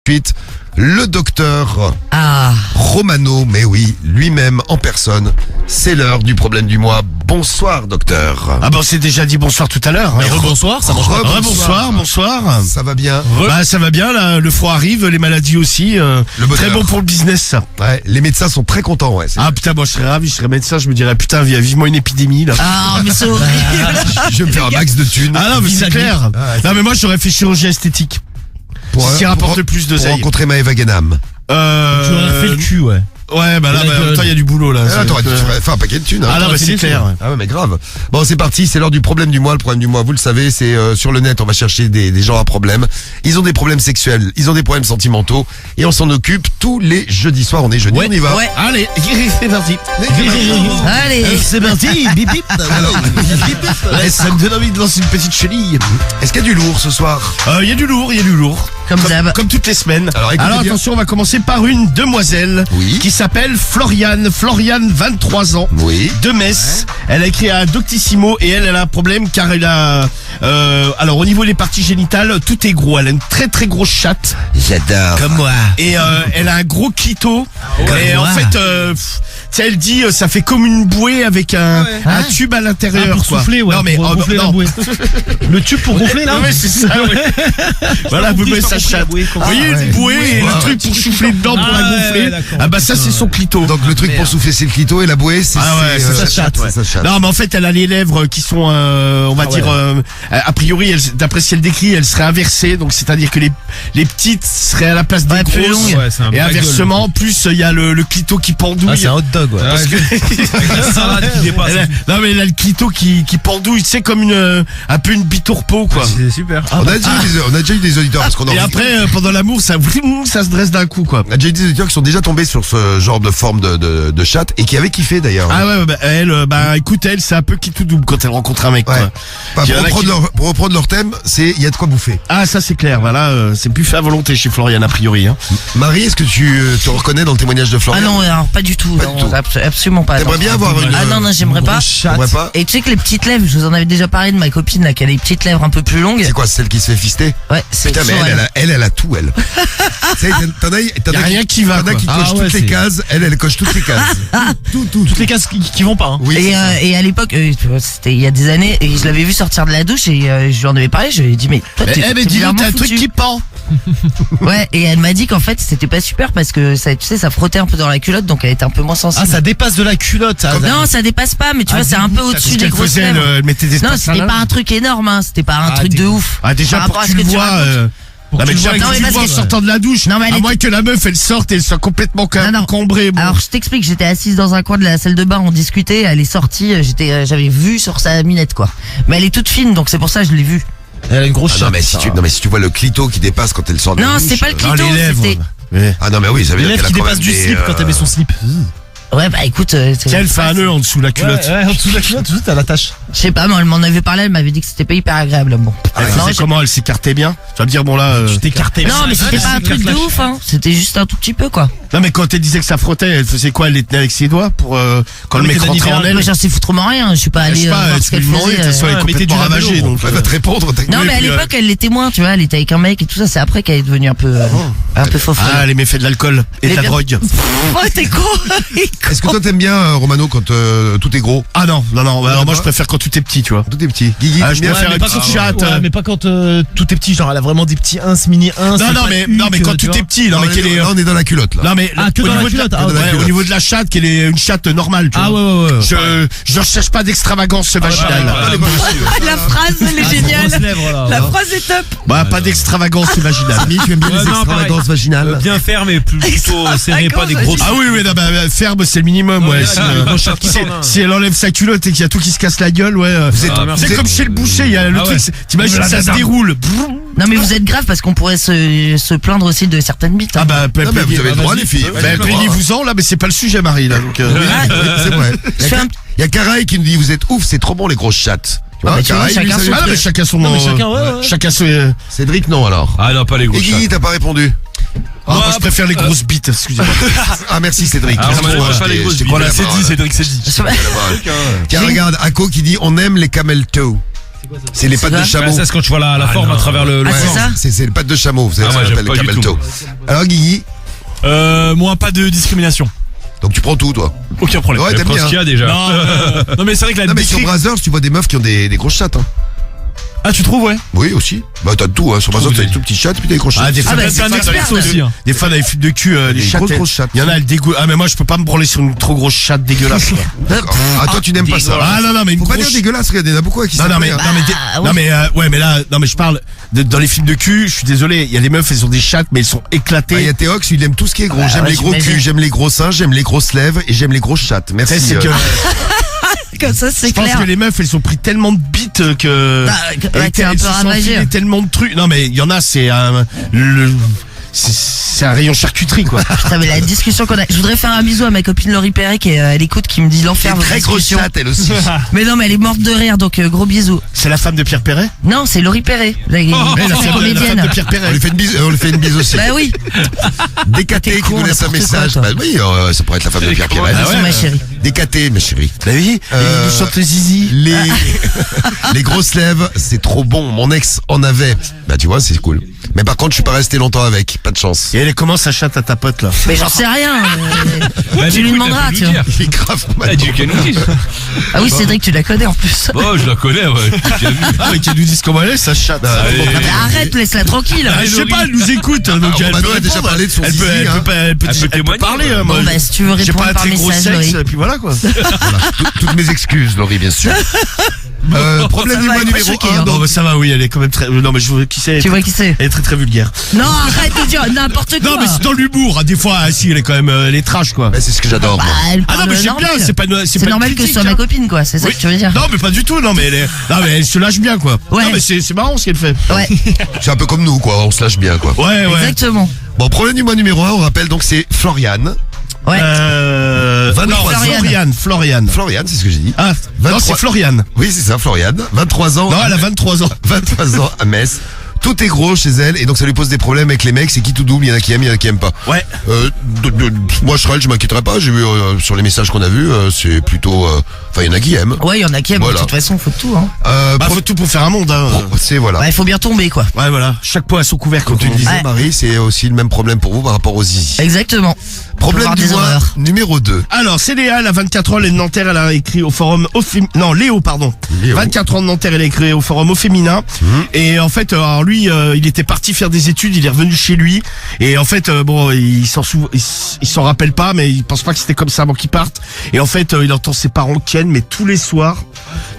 suite. Le docteur Romano, mais oui, lui-même en personne. C'est l'heure du problème du mois. Bonsoir, docteur. Ah bon, c'est déjà dit bonsoir tout à l'heure. Mais rebonsoir, ça mange pas. Bonsoir. Ça va bien? Bah ça va bien là, le froid arrive, les maladies aussi. Très bon pour le business ça. Ouais, les médecins sont très contents, ouais. Ah putain, moi je serais ravi, je serais médecin, je me dirais putain, vivement une épidémie là. Ah mais c'est horrible. Je vais me faire un max de thunes. Ah non mais c'est clair. Non mais moi j'aurais fait chirurgie esthétique. Ce qui rapporte le plus pour d'oseille. rencontrer Maëva Ganam. Tu aurais fait le cul, ouais. Ouais, bah là, en même temps, il y a du boulot, là. Ah, t'aurais fait un paquet de thunes. Hein. Ah, non, mais c'est clair. Ouais. Ah, ouais, mais grave. Bon, c'est parti, c'est l'heure du problème du mois. Le problème du mois, vous le savez, c'est sur le net, on va chercher des gens à problème. Ils ont des problèmes sexuels, ils ont des problèmes sentimentaux, et on s'en occupe tous les jeudis soirs. On est jeudi, on y va. Ouais. Allez, c'est parti. Allez. C'est parti, bip bip. Alors, Ça me donne envie de lancer une petite chenille. est-ce qu'il y a du lourd ce soir? Il y a du lourd. Comme d'hab. Comme toutes les semaines. Alors, écoutez bien. Attention, on va commencer par une demoiselle Oui. qui s'appelle Floriane, 23 ans, Oui. de Metz. Elle a écrit à Doctissimo et elle a un problème car elle a... alors au niveau des parties génitales, tout est gros. Elle a une très très grosse chatte. J'adore. Comme moi. Et elle a un gros clito. Et en fait, tu sais, elle dit ça fait comme une bouée avec un tube à l'intérieur. Pour quoi. souffler, ouais. Non mais pour gonfler la bouée. Le tube pour gonfler, là? Ouais, c'est ça, ouais. Voilà, vous voyez sa chatte. Vous voyez une bouée et le truc pour souffler dedans pour la gonfler. Ah bah ça c'est son clito. Donc le truc pour souffler c'est le clito et la bouée c'est c'est sa chatte. sa chatte. Non mais en fait elle a les lèvres qui sont on va dire a priori d'après ce qu'elle décrit elle serait inversée, donc c'est-à-dire que les petites seraient à la place des plus grosses longues. et inversement en plus il y a le clito qui pendouille. Ah, c'est un hot dog, ouais. Parce que La salade qui dépasse. non mais elle a le clito qui pendouille, tu sais, comme un peu une bitourpeau quoi. C'est super. On a déjà eu des auditeurs parce qu'on Et après pendant l'amour ça se dresse d'un coup quoi. on a déjà eu des auditeurs qui sont déjà tombés sur ce genre de forme de chatte et qui avaient kiffé d'ailleurs. Ah ouais, écoute, elle, c'est un peu qui tout double quand elle rencontre un mec, Ouais. quoi. Enfin, Il y en a pour reprendre leur thème, c'est il y a de quoi bouffer. Ah, ça c'est clair, voilà, c'est plus fait à volonté chez Florian, a priori, hein. Marie, est-ce que tu te reconnais dans le témoignage de Florian? Ah non, alors pas du tout. Pas non, du tout. Absolument pas. T'aimerais non. bien avoir une... Ah non, j'aimerais pas. T'aimerais pas? Et tu sais que les petites lèvres, je vous en avais déjà parlé de ma copine là, qui a les petites lèvres un peu plus longues. C'est quoi, celle qui se fait fister? Ouais, c'est Putain, mais sur elle a tout, elle. Tu sais, t'en Y a rien qui va, T'en as qui quoi. cochent toutes les cases, elle coche toutes les cases. Tout. Toutes les cases qui vont pas, hein. Oui. Et à l'époque, c'était il y a des années, et je l'avais vu sortir de la douche et je lui en avais parlé, je lui ai dit mais toi Eh t'es mais dis donc, bizarrement t'as un truc foutu. qui pend. Ouais, et elle m'a dit qu'en fait c'était pas super parce que ça, tu sais, ça frottait un peu dans la culotte, donc elle était un peu moins sensible. Ah, ça dépasse de la culotte. Non, ça dépasse pas, mais tu vois, c'est un peu au-dessus des qu'elle grosses faisait, lèvres. elle mettait des Non, espaces c'était là. pas un truc énorme, hein, c'était pas un truc de ouf. Ah, déjà, Par pour rapport à que ce tu que le tu vois, racontes. non, mais déjà, Non, quand mais tu le parce vois en que- sortant de la douche, Non, mais elle à est- moins que la meuf, elle sorte et elle soit complètement Non. cambrée, bon. Alors je t'explique, j'étais assise dans un coin de la salle de bain, on discutait, elle est sortie, j'avais vu sur sa minette quoi. Mais elle est toute fine, donc c'est pour ça que je l'ai vue. Elle a une grosse Ah, chatte. non mais si tu vois le clito qui dépasse quand elle sort de la Non, douche, c'était pas le Non, clito, les lèvres. c'était... Mais- Ah non mais oui, ça veut Les dire lèvres qu'elle qui a quand dépassent même du des, slip quand elle met son slip. Ouais, bah écoute... Tiens, elle fait un nœud en dessous de la culotte. Ouais, en dessous de la culotte, tout t'as la tache. Je sais pas, mais elle m'en avait parlé, elle m'avait dit que c'était pas hyper agréable. Bon. Elle Non, faisait j'ai- comment? Elle s'écartait bien? Tu vas me dire, bon là... Tu t'écartais. Non, mais c'était pas un truc de ouf, hein. C'était juste un tout petit peu, quoi. Non mais quand elle disait que ça frottait, elle faisait quoi? Elle les tenait avec ses doigts pour quand le mais mec c'est rentrait en Daniel, elle? Moi, j'en sais foutrement rien. Je suis pas Je allée sais pas, voir tu ce peux qu'elle lui demander, de toute façon, faisait. elle est Ouais, mettez complètement du ravagée, vélo. donc... Elle va te répondre. Non, mais à l'époque, elle l'était moins, tu vois. Elle était avec un mec et tout ça. C'est après qu'elle est devenue un peu faux. Ah, les méfaits de l'alcool et de Les la gars- drogue. Oh, t'es con. Est-ce que toi t'aimes bien Romano quand tout est gros? Ah non, alors moi je préfère quand tout est petit, tu vois. Tout est petit. Guigui, Ah, je bien préfère mais une pas petite quand chatte. ouais, mais pas quand tout est petit, genre elle a vraiment des petits ins, mini ins. Non, mais quand tout est petit, non, mais qu'elle est... Là on est dans la culotte là. Non, mais Ah, que au dans la niveau de culotte, la- ah, que dans la ouais, culotte. au niveau de la chatte, qu'elle est une chatte normale, tu Ah vois. ouais. Je cherche pas d'extravagance vaginale. Ah, les bonnes filles. La phrase, elle est géniale. Lèvres, là, La ouais. phrase est top. Bah, pas d'extravagance vaginale. Samy, tu aimes bien Ouais, les non, extravagances vaginales? Bien faire, mais plutôt serré, pas des D'accord, grosses. Ah oui, non, bah, ferme, c'est le minimum, Non, ouais. mais Si, là, les grosses chattes qui sortent, hein. si elle enlève sa culotte et qu'il y a tout qui se casse la gueule, ouais. Vous êtes- Ah, C'est vous comme êtes- chez le boucher, il y a le Ah truc, ouais. t'imagines, ça se déroule. Non, mais vous êtes grave parce qu'on pourrait se plaindre aussi de certaines bites. Ah hein. bah, Non, mais vous avez le droit les filles. bah, plaignez-vous-en, là, mais c'est pas le sujet, Marie, là, donc, Oui, c'est vrai. Je fais un- Il y a Caraï qui nous dit vous êtes ouf, c'est trop bon les grosses chattes. Tu vois, bah, tu vois, Caraï, lui, chacun ça son lui Ah non, plaît. mais chacun son... Non, mais chacun, ouais. Chacun son... Cédric non alors. Ah non, pas les Et grosses. Guigui t'as pas répondu. Ah, moi, je préfère les grosses bites, excusez-moi. Ah merci Cédric. Ah, Excuse-moi, moi, je pas les t'ai- grosses je t'ai bites. coupé Voilà, la c'est parole. dit, Cédric, c'est dit. Je sais pas. Tiens regarde, Ako qui dit on aime les camel toe. C'est les pattes de ça chameau. Ça, c'est quand tu vois la forme à travers le Ah, c'est ça C'est les pattes de chameau, vous savez, Ah, ça moi, s'appelle j'aime le pas du camel toe. Alors Guigui, Moi, pas de discrimination. donc tu prends tout toi. Aucun problème. Ouais, Je t'aimes prends bien. ce qu'il y a déjà. Non, mais c'est vrai que la Non mais sur Brazzers, tu vois des meufs qui ont des grosses chattes. Hein. Ah, tu trouves, ouais? Oui aussi. Bah t'as de tout. Hein. Sur Brazzers, t'as des tout petits chattes et puis t'as des grosses chattes. Ah, des fois, bah, des c'est fois, un dans les expert, films aussi, hein. Des fois, dans les films de cul, les Des chattes. grosses chattes. Il y en a, elles dégoûtent. Ah, mais moi, je peux pas me branler sur une trop grosse chatte dégueulasse, quoi. D'accord. Ah toi tu n'aimes pas ça. Ah, non, mais une Faut pas grosse. dire dégueulasse, regarde, il y en a beaucoup qui Non, non, mais, s'appellent, non, mais, Bah, non, mais, ouais, mais là, non, mais je parle dans les films de cul, je suis désolé, il y a des meufs, elles ont des chattes, mais elles sont Ah, il y éclatées. a Théox, il aime tout ce qui est gros. Bah, J'aime ouais, les gros j'imagine. culs, j'aime les gros seins, j'aime les grosses lèvres et j'aime les grosses chattes. Merci. Tu sais, c'est que, Comme ça, c'est je pense clair. que les meufs, elles ont pris tellement de bites que, Bah, ouais, t'es un elles peu se sont ravagé. enfilées tellement de trucs. Non, mais il y en a, c'est c'est un rayon charcuterie, quoi. Putain, mais la discussion qu'on a. Je voudrais faire un bisou à ma copine Laurie Perret qui elle écoute, qui me dit l'enfer Une vos très grosse discussions. chatte, elle aussi. Mais non, mais elle est morte de rire, donc gros bisous. C'est la femme de Pierre Perret? Non, c'est Laurie Perret, la Ouais, la femme comédienne. de Pierre On Perret. lui fait une bise, aussi. Bah oui, Décaté T'es qui con, nous laisse un n'importe quoi, message. toi. Bah oui, ça pourrait être la femme de Pierre Perret. bisous ma chérie. Décaté, ma chérie. Bah oui, Euh, il chante le zizi. Les grosses lèvres, c'est trop bon. Mon ex en avait. Bah tu vois, c'est cool. Mais par contre, je suis pas resté longtemps avec. Pas de chance. Et elle est comment sa chatte à ta pote, là? Mais j'en sais rien. Bah, Tu lui écoute, demanderas, elle peut tu nous vois. dire. Il est grave Elle dit qu'elle nous dise. Ah oui, Cédric, tu la connais en plus. Oh, je la connais, ouais. J'ai vu. Ah, mais qu'elle nous dise comment elle est, sa chatte. Allez. Mais arrête, laisse-la tranquille. Ah, je sais pas, elle nous écoute, donc elle Romano peut a déjà répondre. parlé de son elle peut, zizi, elle hein. peut, elle peut, Elle peut elle peut témoigner, parler, quoi. moi. Bon, bah, si tu veux J'ai répondre pas un par très gros message, sexe, Laurie. et puis voilà, quoi. Voilà. Toutes mes excuses, Laurie, bien sûr. Problème Ça du va, mois elle est pas numéro choquée, 1. hein. Bon, bah, ça va, oui, elle est quand même très, non, mais je vois qui c'est. Tu vois qui c'est? Elle est très très vulgaire. Non, arrête de dire n'importe quoi. Non, mais c'est dans l'humour, hein, des fois, ah, si, elle est quand même, elle est trash, quoi. C'est ce que j'adore. Bah, moi. elle Ah non, parle mais j'aime bien, normal. c'est pas C'est pas normal une que ce critique, soit ma hein. copine, quoi. C'est ça Oui. que tu veux dire? Non, mais pas du tout, non, mais elle est, non, mais elle se lâche bien, quoi. Ouais. Non, mais c'est marrant ce qu'elle fait. Ouais, C'est un peu comme nous, quoi. On se lâche bien, quoi. Ouais, ouais. exactement. Bon, problème du mois numéro 1, on rappelle donc c'est Floriane. Ouais. 23 non, Floriane. Floriane. C'est ce que j'ai dit. Ah, non, 23. c'est Floriane. Oui, c'est ça, Floriane. 23 ans. Non, elle a 23 ans. 23 ans à Metz. Tout est gros chez elle et donc ça lui pose des problèmes avec les mecs. C'est qui tout double, il y en a qui aiment, il y en a qui aiment pas. Ouais. Moi, je m'inquiéterais pas. J'ai vu sur les messages qu'on a vus, c'est plutôt. Enfin, il y en a qui aiment. Ouais, il y en a qui aiment. Voilà. De toute façon, faut tout, hein. Bah, faut tout pour faire un monde, hein. C'est voilà. Ouais, il faut bien tomber, quoi. Ouais, voilà. Chaque pot a son couvercle. Comme tu le disais, Ouais. Marie, c'est aussi le même problème pour vous par rapport aux zizi. Exactement. Problème voir du des mois horreurs. numéro 2. Alors, c'est Léa, elle a 24 ans, elle est de Nanterre, elle a écrit au forum non, Léo, pardon. Léo. 24 ans de Nanterre, elle a écrit au forum au féminin. Et en fait, alors lui, il était parti faire des études, il est revenu chez lui. Et en fait, bon, il s'en rappelle pas, mais il pense pas que c'était comme ça avant qu'il parte. Et en fait, il entend ses parents ken, mais tous les soirs,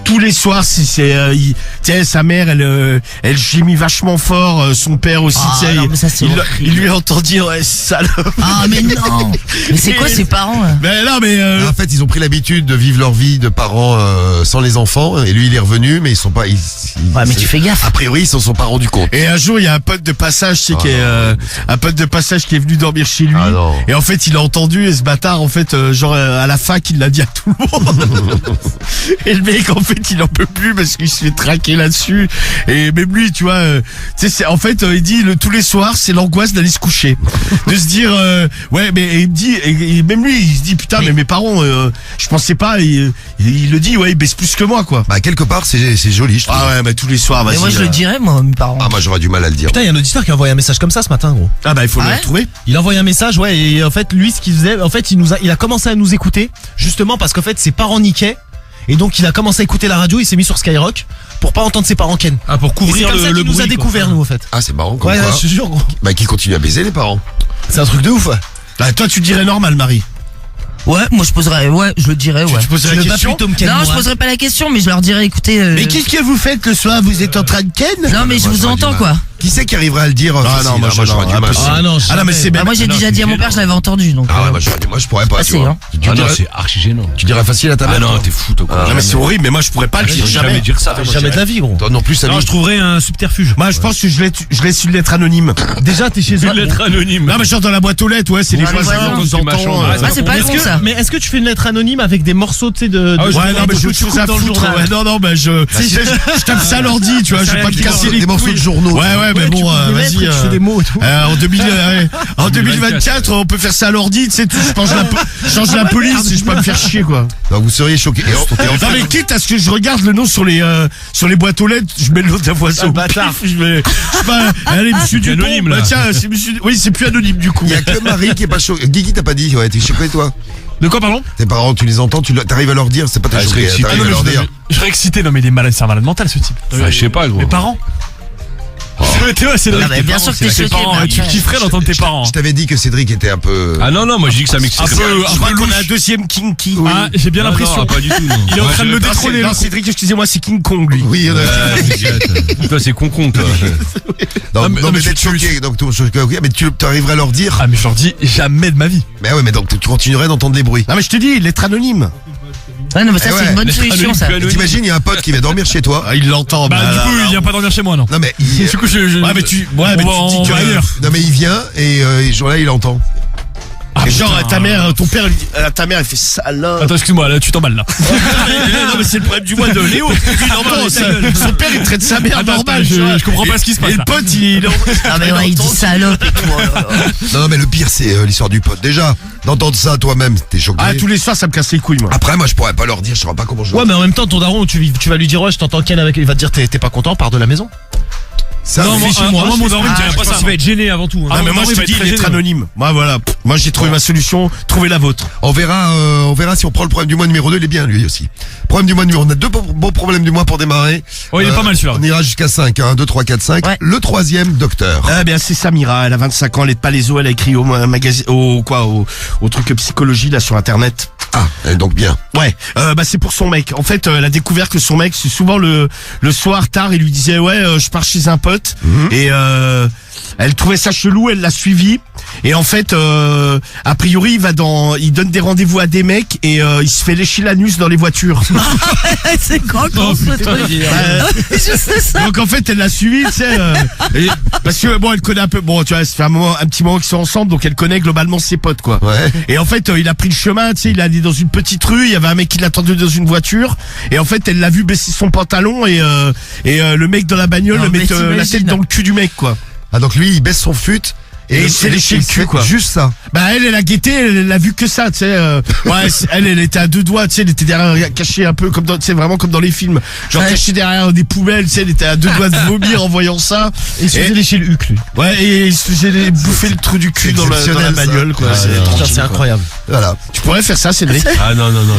tu sais, sa mère, elle gémit vachement fort, son père aussi, Ah, tu sais, non, mais ça, c'est il horrible. lui entend dire, ouais, salope. Ah, mais non. Mais c'est quoi ces parents, là? Mais non, mais En fait, ils ont pris l'habitude de vivre leur vie de parents sans les enfants. Et lui, il est revenu, mais ils sont pas. Ouais, mais tu fais gaffe. A priori, ils s'en sont pas rendus compte. et un jour, il y a un pote de passage, tu sais, Ah qui est non, un pote de passage qui est venu dormir chez lui. Ah non. Et en fait, il a entendu, et ce bâtard, en fait, genre à la fac, il l'a dit à tout le monde. Et le mec, en fait, il en peut plus parce qu'il se fait traquer là-dessus. Et même lui, tu vois, tu sais, en fait, il dit tous les soirs, c'est l'angoisse d'aller se coucher, de se dire, ouais, mais et il me dit, et même lui, il se dit, putain, mais mes parents, je pensais pas. Il le dit, ouais, il baisse plus que moi, quoi. Bah, quelque part, c'est joli, je trouve. Ah ouais, bah tous les soirs, vas-y. Mais moi, je le dirais, moi, mes parents. Ah, moi, j'aurais du mal à le dire. Putain, il y a un auditeur qui a envoyé un message comme ça ce matin, gros. Ah bah il faut Ah le ouais retrouver. Il a envoyé un message, ouais, et en fait, lui, ce qu'il faisait, en fait, il a commencé à nous écouter, justement parce qu'en fait, ses parents niquaient. Et donc, il a commencé à écouter la radio, il s'est mis sur Skyrock pour pas entendre ses parents ken. Ah, pour Et c'est couvrir comme ça le qu'il nous bruit, a quoi. découvert, nous, en fait. Ah, c'est marrant, comme Ouais, quoi. je te jure, gros. Bah, qui continue à baiser les parents. C'est un truc de ouf, ouais. Bah, toi, tu dirais normal, Marie. Ouais, moi, je le dirais, ouais. Tu poserais la question. Non, je poserais pas la question, mais je leur dirais, écoutez. Mais qu'est-ce que vous faites le soir? Vous êtes en train de ken? Non, mais je Moi, vous j'aurais du entends, mal. quoi. Qui c'est qui arriverait à le dire Ah non, moi, j'aurais du mal. impossible. Ah non, Ah non, mais c'est Bah, moi, j'ai non, déjà c'est dit à mon gênant. père, je l'avais entendu, donc. Ah ouais, moi, je pourrais pas, tu Assez, vois. hein. Tu Ah non, dirais- c'est archi gênant. tu dirais facile à ta mère. Ah non, toi. t'es fou, toi, quoi. Non, mais c'est horrible, mais moi, je pourrais pas le Je dire vais jamais jamais. dire ça. Jamais de la vie, gros. Toi non plus, Samy. Non, je trouverais un subterfuge. Moi, je pense que je laisse une lettre anonyme. Déjà, t'es chez eux. Une lettre anonyme. Non, mais genre dans la boîte aux lettres, ouais, c'est les Ouais, les voisins, voisins. on Machin, entend. ouais. Ah, c'est pas Est-ce con, que- ça. mais est-ce que tu fais une lettre anonyme avec des morceaux, tu sais, de. Ah ouais, Ouais, non, mais je tu suis à dans le foutre. journal. Ouais, non, bah, je tape ça à l'ordi, tu vois, je vais pas me casser les Des morceaux de couilles. journaux. Ouais, ouais, mais bon, vas-y. Tu fais des mots et tout. En 2024, on peut faire ça à l'ordi, tu sais, change la police, je peux pas me faire chier, quoi. Non, vous seriez choqués. Non, mais quitte à ce que je regarde le nom sur les boîtes aux lettres, je mets le nom de la voiture. Je sais pas, allez, monsieur C'est Dupont. anonyme, là. Bah, tiens, c'est monsieur, oui, c'est plus anonyme, du coup. Il y a que Marie qui est pas choquée. Guigui, t'as pas dit, ouais, t'es choqué, toi? De quoi, pardon? Tes parents, tu les entends, t'arrives à leur dire, c'est pas ta Ah, je serais choqué, excité. t'arrives à leur dire. Je serais excité, non mais il est malade, c'est un malade mental ce type. Ah, je sais pas, gros. Mes parents. Tu vois, c'est Ah bah, bien sûr que t'es choqué. mais Tu après- kifferais d'entendre tes parents. Je t'avais dit que Cédric était un peu... Ah non, non, moi je dis que ça m'excite. Je crois qu'on a un deuxième Kinky. Ah, j'ai bien l'impression. Pas du tout, non. Il est en train de me détrôner. Non, Cédric, excusez-moi, c'est King Kong, lui. Oui, on a... Toi, c'est con, toi. Non, mais- non, non, mais mais d'être tu- choqué, donc mais tu arriverais à leur dire. Ah mais je leur dis jamais de ma vie. Mais ouais, mais donc tu continuerais d'entendre des bruits. Non, mais je te dis, lettre anonyme. Ouais, non, mais ça, Eh c'est ouais, une bonne les solution, ça. anonymes, Et t'imagines, il y a un pote qui va dormir chez toi. Ah, il l'entend. Bah du coup, il vient pas dormir chez moi, non. Non mais Du coup, je. Ouais, mais tu dis que ailleurs. non mais il vient et genre là il entend. Et genre, ta mère, ton père, ta mère, elle fait salope. Attends, excuse-moi, là, tu t'emballes là. Non, mais c'est le problème du mois de Léo. Il entend, son père, il traite sa mère Attends, normal. je- tu vois. je comprends pas ce qui se passe, Et le là. pote, il Ah, mais ouais, il dit salope et tout. Oh là là. Non mais le pire c'est l'histoire du pote. Déjà d'entendre ça toi-même, t'es choqué. Ah, tous les soirs, ça me casse les couilles, moi. Après moi je pourrais pas leur dire, je saurais pas comment je. Ouais, mais en même temps, ton daron, tu vas lui dire, ouais, je t'entends Ken avec. Il va te dire, t'es pas content, pars de la maison. Ça, Non, mais moi, chez moi, mon daron, il me Ah, dirait je pas ça. pense Il va être gêné avant tout. Ah, mais moi, je te dis, il est très anonyme. Moi, voilà. Moi, j'ai trouvé ma solution. Trouvez la vôtre. on verra si on prend le problème du mois numéro 2, il est bien lui aussi. Problème du mois numéro, on a deux bons problèmes du mois pour démarrer. Oh, il est pas mal, celui-là. On ira jusqu'à 5, 1, 2, 3, 4, 5. Ouais. Le troisième, docteur. Ah, bien, c'est Samira. Elle a 25 ans. Elle est de Palaiso. Elle a écrit au magazine, au truc psychologie, là, sur Internet. Ah, elle est donc bien. Ouais, bah c'est pour son mec. En fait, elle a découvert que son mec, c'est souvent le soir tard, il lui disait ouais, je pars chez un pote et elle trouvait ça chelou, elle l'a suivi et en fait, a priori, il donne des rendez-vous à des mecs et il se fait lécher l'anus dans les voitures. C'est grand, ce truc. Je sais ça. Donc en fait, elle l'a suivi, tu sais, parce que bon, elle connaît un peu, bon, tu vois, ça fait un petit moment qu'ils sont ensemble, donc elle connaît globalement ses potes, quoi. Ouais. Et en fait, il a pris le chemin, tu sais, il est allé dans une petite rue, il y avait un mec qui l'attendait dans une voiture, et en fait, elle l'a vu baisser son pantalon, et le mec dans la bagnole Non, met mais la tête t'imagines. dans le cul du mec, quoi. Ah donc lui il baisse son fut Et il s'est léché le cul, quoi. Juste ça. Bah elle a guetté, elle a vu que ça, tu sais. Ouais, elle était à deux doigts, tu sais, elle était derrière, cachée un peu comme dans, tu sais, vraiment comme dans les films, genre Ouais. cachée derrière des poubelles, tu sais, elle était à deux doigts de vomir en voyant ça. Et il se faisait lécher le huc, lui. Ouais, et il se faisait bouffer le trou du cul c'est dans la exceptionnel, bagnole, quoi. ça. C'est Ah, tranquille, C'est quoi. incroyable. Voilà. Tu pourrais faire ça, Cédric. Ah non, non, non.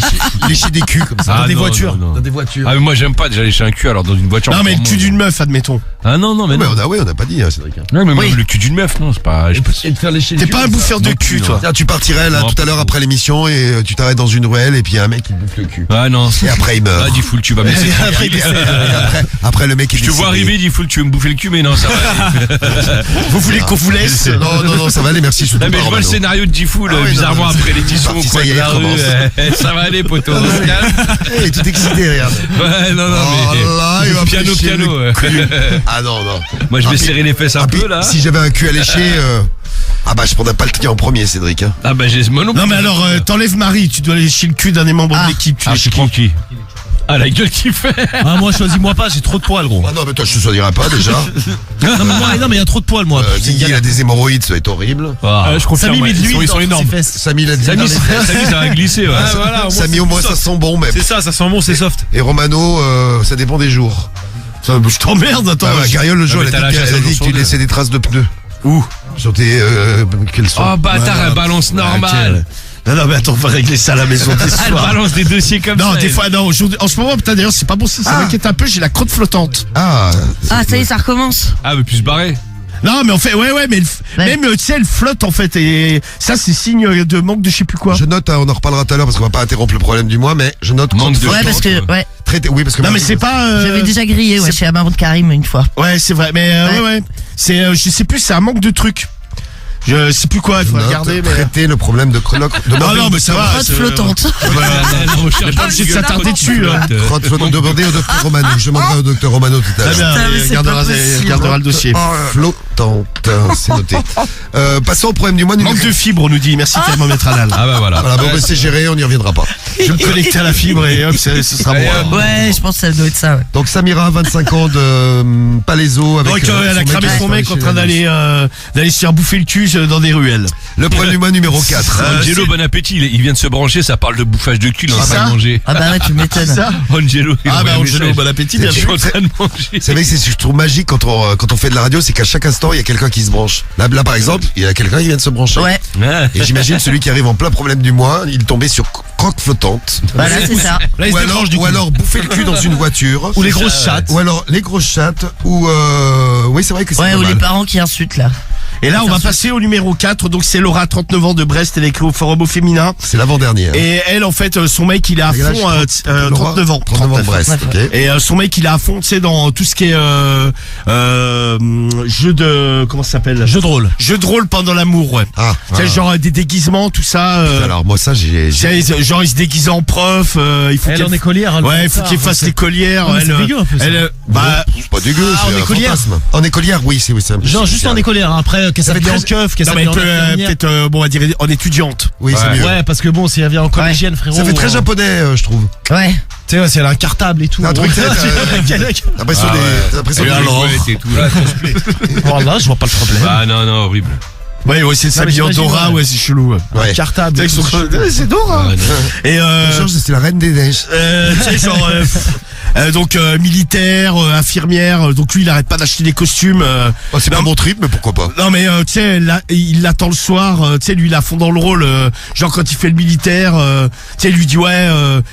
Lécher des culs comme ça. Ah, Dans des non, voitures. non, non. Dans des voitures. Ah, mais moi j'aime pas déjà lécher un cul alors dans une voiture. Non, mais le vraiment, cul d'une meuf, admettons. Ah non, non, mais Mais non. on n'a pas dit, hein, Cédric. Non, mais Oui. même le cul d'une meuf, non, c'est pas. Je sais pas si- de faire lécher T'es pas un bouffeur de Non cul, plus, toi. Tiens, tu partirais là Non, tout à l'heure pas après l'émission et tu t'arrêtes dans une ruelle et puis il y a un mec qui te bouffe le cul. Ah non. Et après il meurt. Ah, Diffoul, tu vas me laisser. Après le mec il Je te vois arriver, Diffoul, tu veux me bouffer le cul, mais non, ça va aller. Vous voulez qu'on vous laisse? Non, ça va aller, merci. Non, mais je vois le scénario de Diffoul, Ah ouais, bizarrement non, après l'édition au c'est coin parti, de ça y est, la rue. commence. Ça va aller, poteau. on se calme. Il est tout excité, regarde. Ouais, non, non, Oh mais. là, il va Piano, pêcher piano. le ouais. Ah non. Moi, je vais Ah, puis- serrer les fesses un Ah, puis, peu, là. si j'avais un cul à lécher, ah bah je prendrais pas le tri en premier, Cédric. Hein. Ah, bah, j'ai ce mono. Non, mais alors, t'enlèves Marie, tu dois lécher le cul d'un des membres de l'équipe. Tu Ah, lèches je prends qui? Ah, la gueule qu'il fait. Ah, moi, choisis-moi pas, j'ai trop de poils, gros. Ah non, mais toi je te choisirais pas déjà. Non, mais il y a trop de poils, moi. C'est une Guigui il a galère. des hémorroïdes, ça va être horrible. Ah, Je confirme. Samy met de ouais, l'huile ils sont dans énormes. ses fesses. Samy l'a dit. Samy, ça va glisser, ouais. Ah, voilà, au moins, Samy au moins ça sent bon même. c'est ça sent bon, c'est soft. Et Romano, ça dépend des jours. Ça, je t'emmerde, attends. Ah, Carriole le jour, mais elle t'as a dit la chasse elle a un dit jour que sur tu deux. laissais des traces de pneus. Où? Sur tes quels sont. Oh, bâtard, elle balance normal. Non, mais attends, on va régler ça à la maison des Elle soirs. balance des dossiers comme Non, ça. des fois, non, aujourd'hui, en ce moment, putain, d'ailleurs, c'est pas bon si ça m'inquiète un peu, j'ai la crotte flottante. Ah, Ah, ça y est, ça recommence. Ah, mais plus se barrer. Non, mais en fait, ouais, mais même, tu sais, elle flotte, en fait, et ça, c'est signe de manque de je sais plus quoi. je note, hein, on en reparlera tout à l'heure parce qu'on va pas interrompre le problème du mois, mais je note Manque crotte de Ouais, flottante. parce que, ouais. Oui, parce que Non, mais c'est pas, J'avais déjà grillé, ouais, c'est- chez la maman de Karim une fois. Ouais, c'est vrai, mais, Ouais. ouais. C'est, je sais plus, c'est un manque de trucs. Je sais plus quoi, il faut Note, regarder, mais. traiter le problème de crotte. Non, mais ça va. Crotte flottante. J'ai pas obligé de s'attarder dessus. Crotte flottante, demandez au docteur Romano. Je demanderai au docteur Romano tout à Très l'heure. bien, Putain, mais il c'est gardera, pas possible. il gardera le dossier. Flottante, c'est noté. Passons au problème du mois. Manque de fibres, on nous dit. Merci thermomètre anal. Ah bah voilà. Voilà, bon, ben, c'est géré, on n'y reviendra pas. Je vais me connecter à la fibre et hop, ce sera bon. Ouais, je pense que ça doit être ça, ouais. Donc Samira, 25 ans de Palaiso. Avec, Donc elle a cramé son mec en train d'aller se faire bouffer le cul dans des ruelles. Le problème du mois numéro 4. Angelo, bon appétit. Il vient de se brancher, ça parle de bouffage de cul, il est en C'est train ça de manger. Ah bah ouais, tu m'étonnes. Ça Angelo, il Ah envoie bah un Angelo, message. bon appétit, bien Je suis sûr. en train de manger. Vous savez, c'est ce que je trouve magique quand on fait de la radio, c'est qu'à chaque instant, il y a quelqu'un qui se branche. Là, par exemple, il y a quelqu'un qui vient de se brancher. Ouais, Ah. Et j'imagine celui qui arrive en plein problème du mois, il tombait sur croque flottante. voilà, c'est ça. Là, il se débranche du coup. Ou alors bouffer le cul dans une voiture. Ou les grosses chattes. Ou alors les grosses chattes. Ou oui, c'est vrai que c'est Ouais, pas ou les mal. parents qui insultent, là. Et là, on va passer au numéro 4. Donc, c'est Laura, 39 ans de Brest. Elle est écrite au forum au féminin. C'est l'avant-dernier. Et elle, en fait, son mec, il est à Quel âge, fond, 39 ans. 39 ans de Brest, ok. Et son mec, il est à fond, tu sais, dans tout ce qui est jeu de... Comment ça s'appelle? Jeu de rôle. Jeu de rôle pendant l'amour, ouais. Ah, Tu sais, genre des déguisements, tout ça. alors moi ça j'ai tu sais, genre, il se déguise en prof. Il faut Elle qu'elle... en écolière. elle Ouais, il fait faut ça, qu'il hein, fasse c'est- l'écolière. Non, mais c'est Elle, dégueu, un peu, ça. bah, c'est pas dégueu, Ah, c'est en un écolière. fantasme. En écolière, oui, c'est un peu Genre juste en écolière, hein. Après qu'elle Ça fait s'habille en très- keuf, qu'elle non, mais s'habille en infirmière. peut-être, bon, on va dire en étudiante. Oui, c'est Ouais. mieux. Ouais, parce que bon, si elle vient en collégienne, frérot. Ça fait très japonais, je trouve. Ouais. Tu sais, si elle a un cartable et tout. Un truc, T'as T'as l'impression Ah des... ouais. t'as l'impression Et des- alors, et tout, là. Oh là, je vois pas le problème. Ah non, non, horrible. Ouais, c'est mais s'habiller en j'imagine, Dora, ouais. ouais, c'est chelou. Ouais. Un cartable. Tu sais, ils sont- c'est Dora. Ah, non. Et Georges, c'est la reine des neiges. tu sais, genre, donc militaire, infirmière. Donc lui, il arrête pas d'acheter des costumes. Oh, c'est pas non, mon trip, mais pourquoi pas. non mais tu sais, là, il l'attend le soir. Tu sais, lui, il a fond dans le rôle. Genre quand il fait le militaire, tu sais, il lui dit ouais,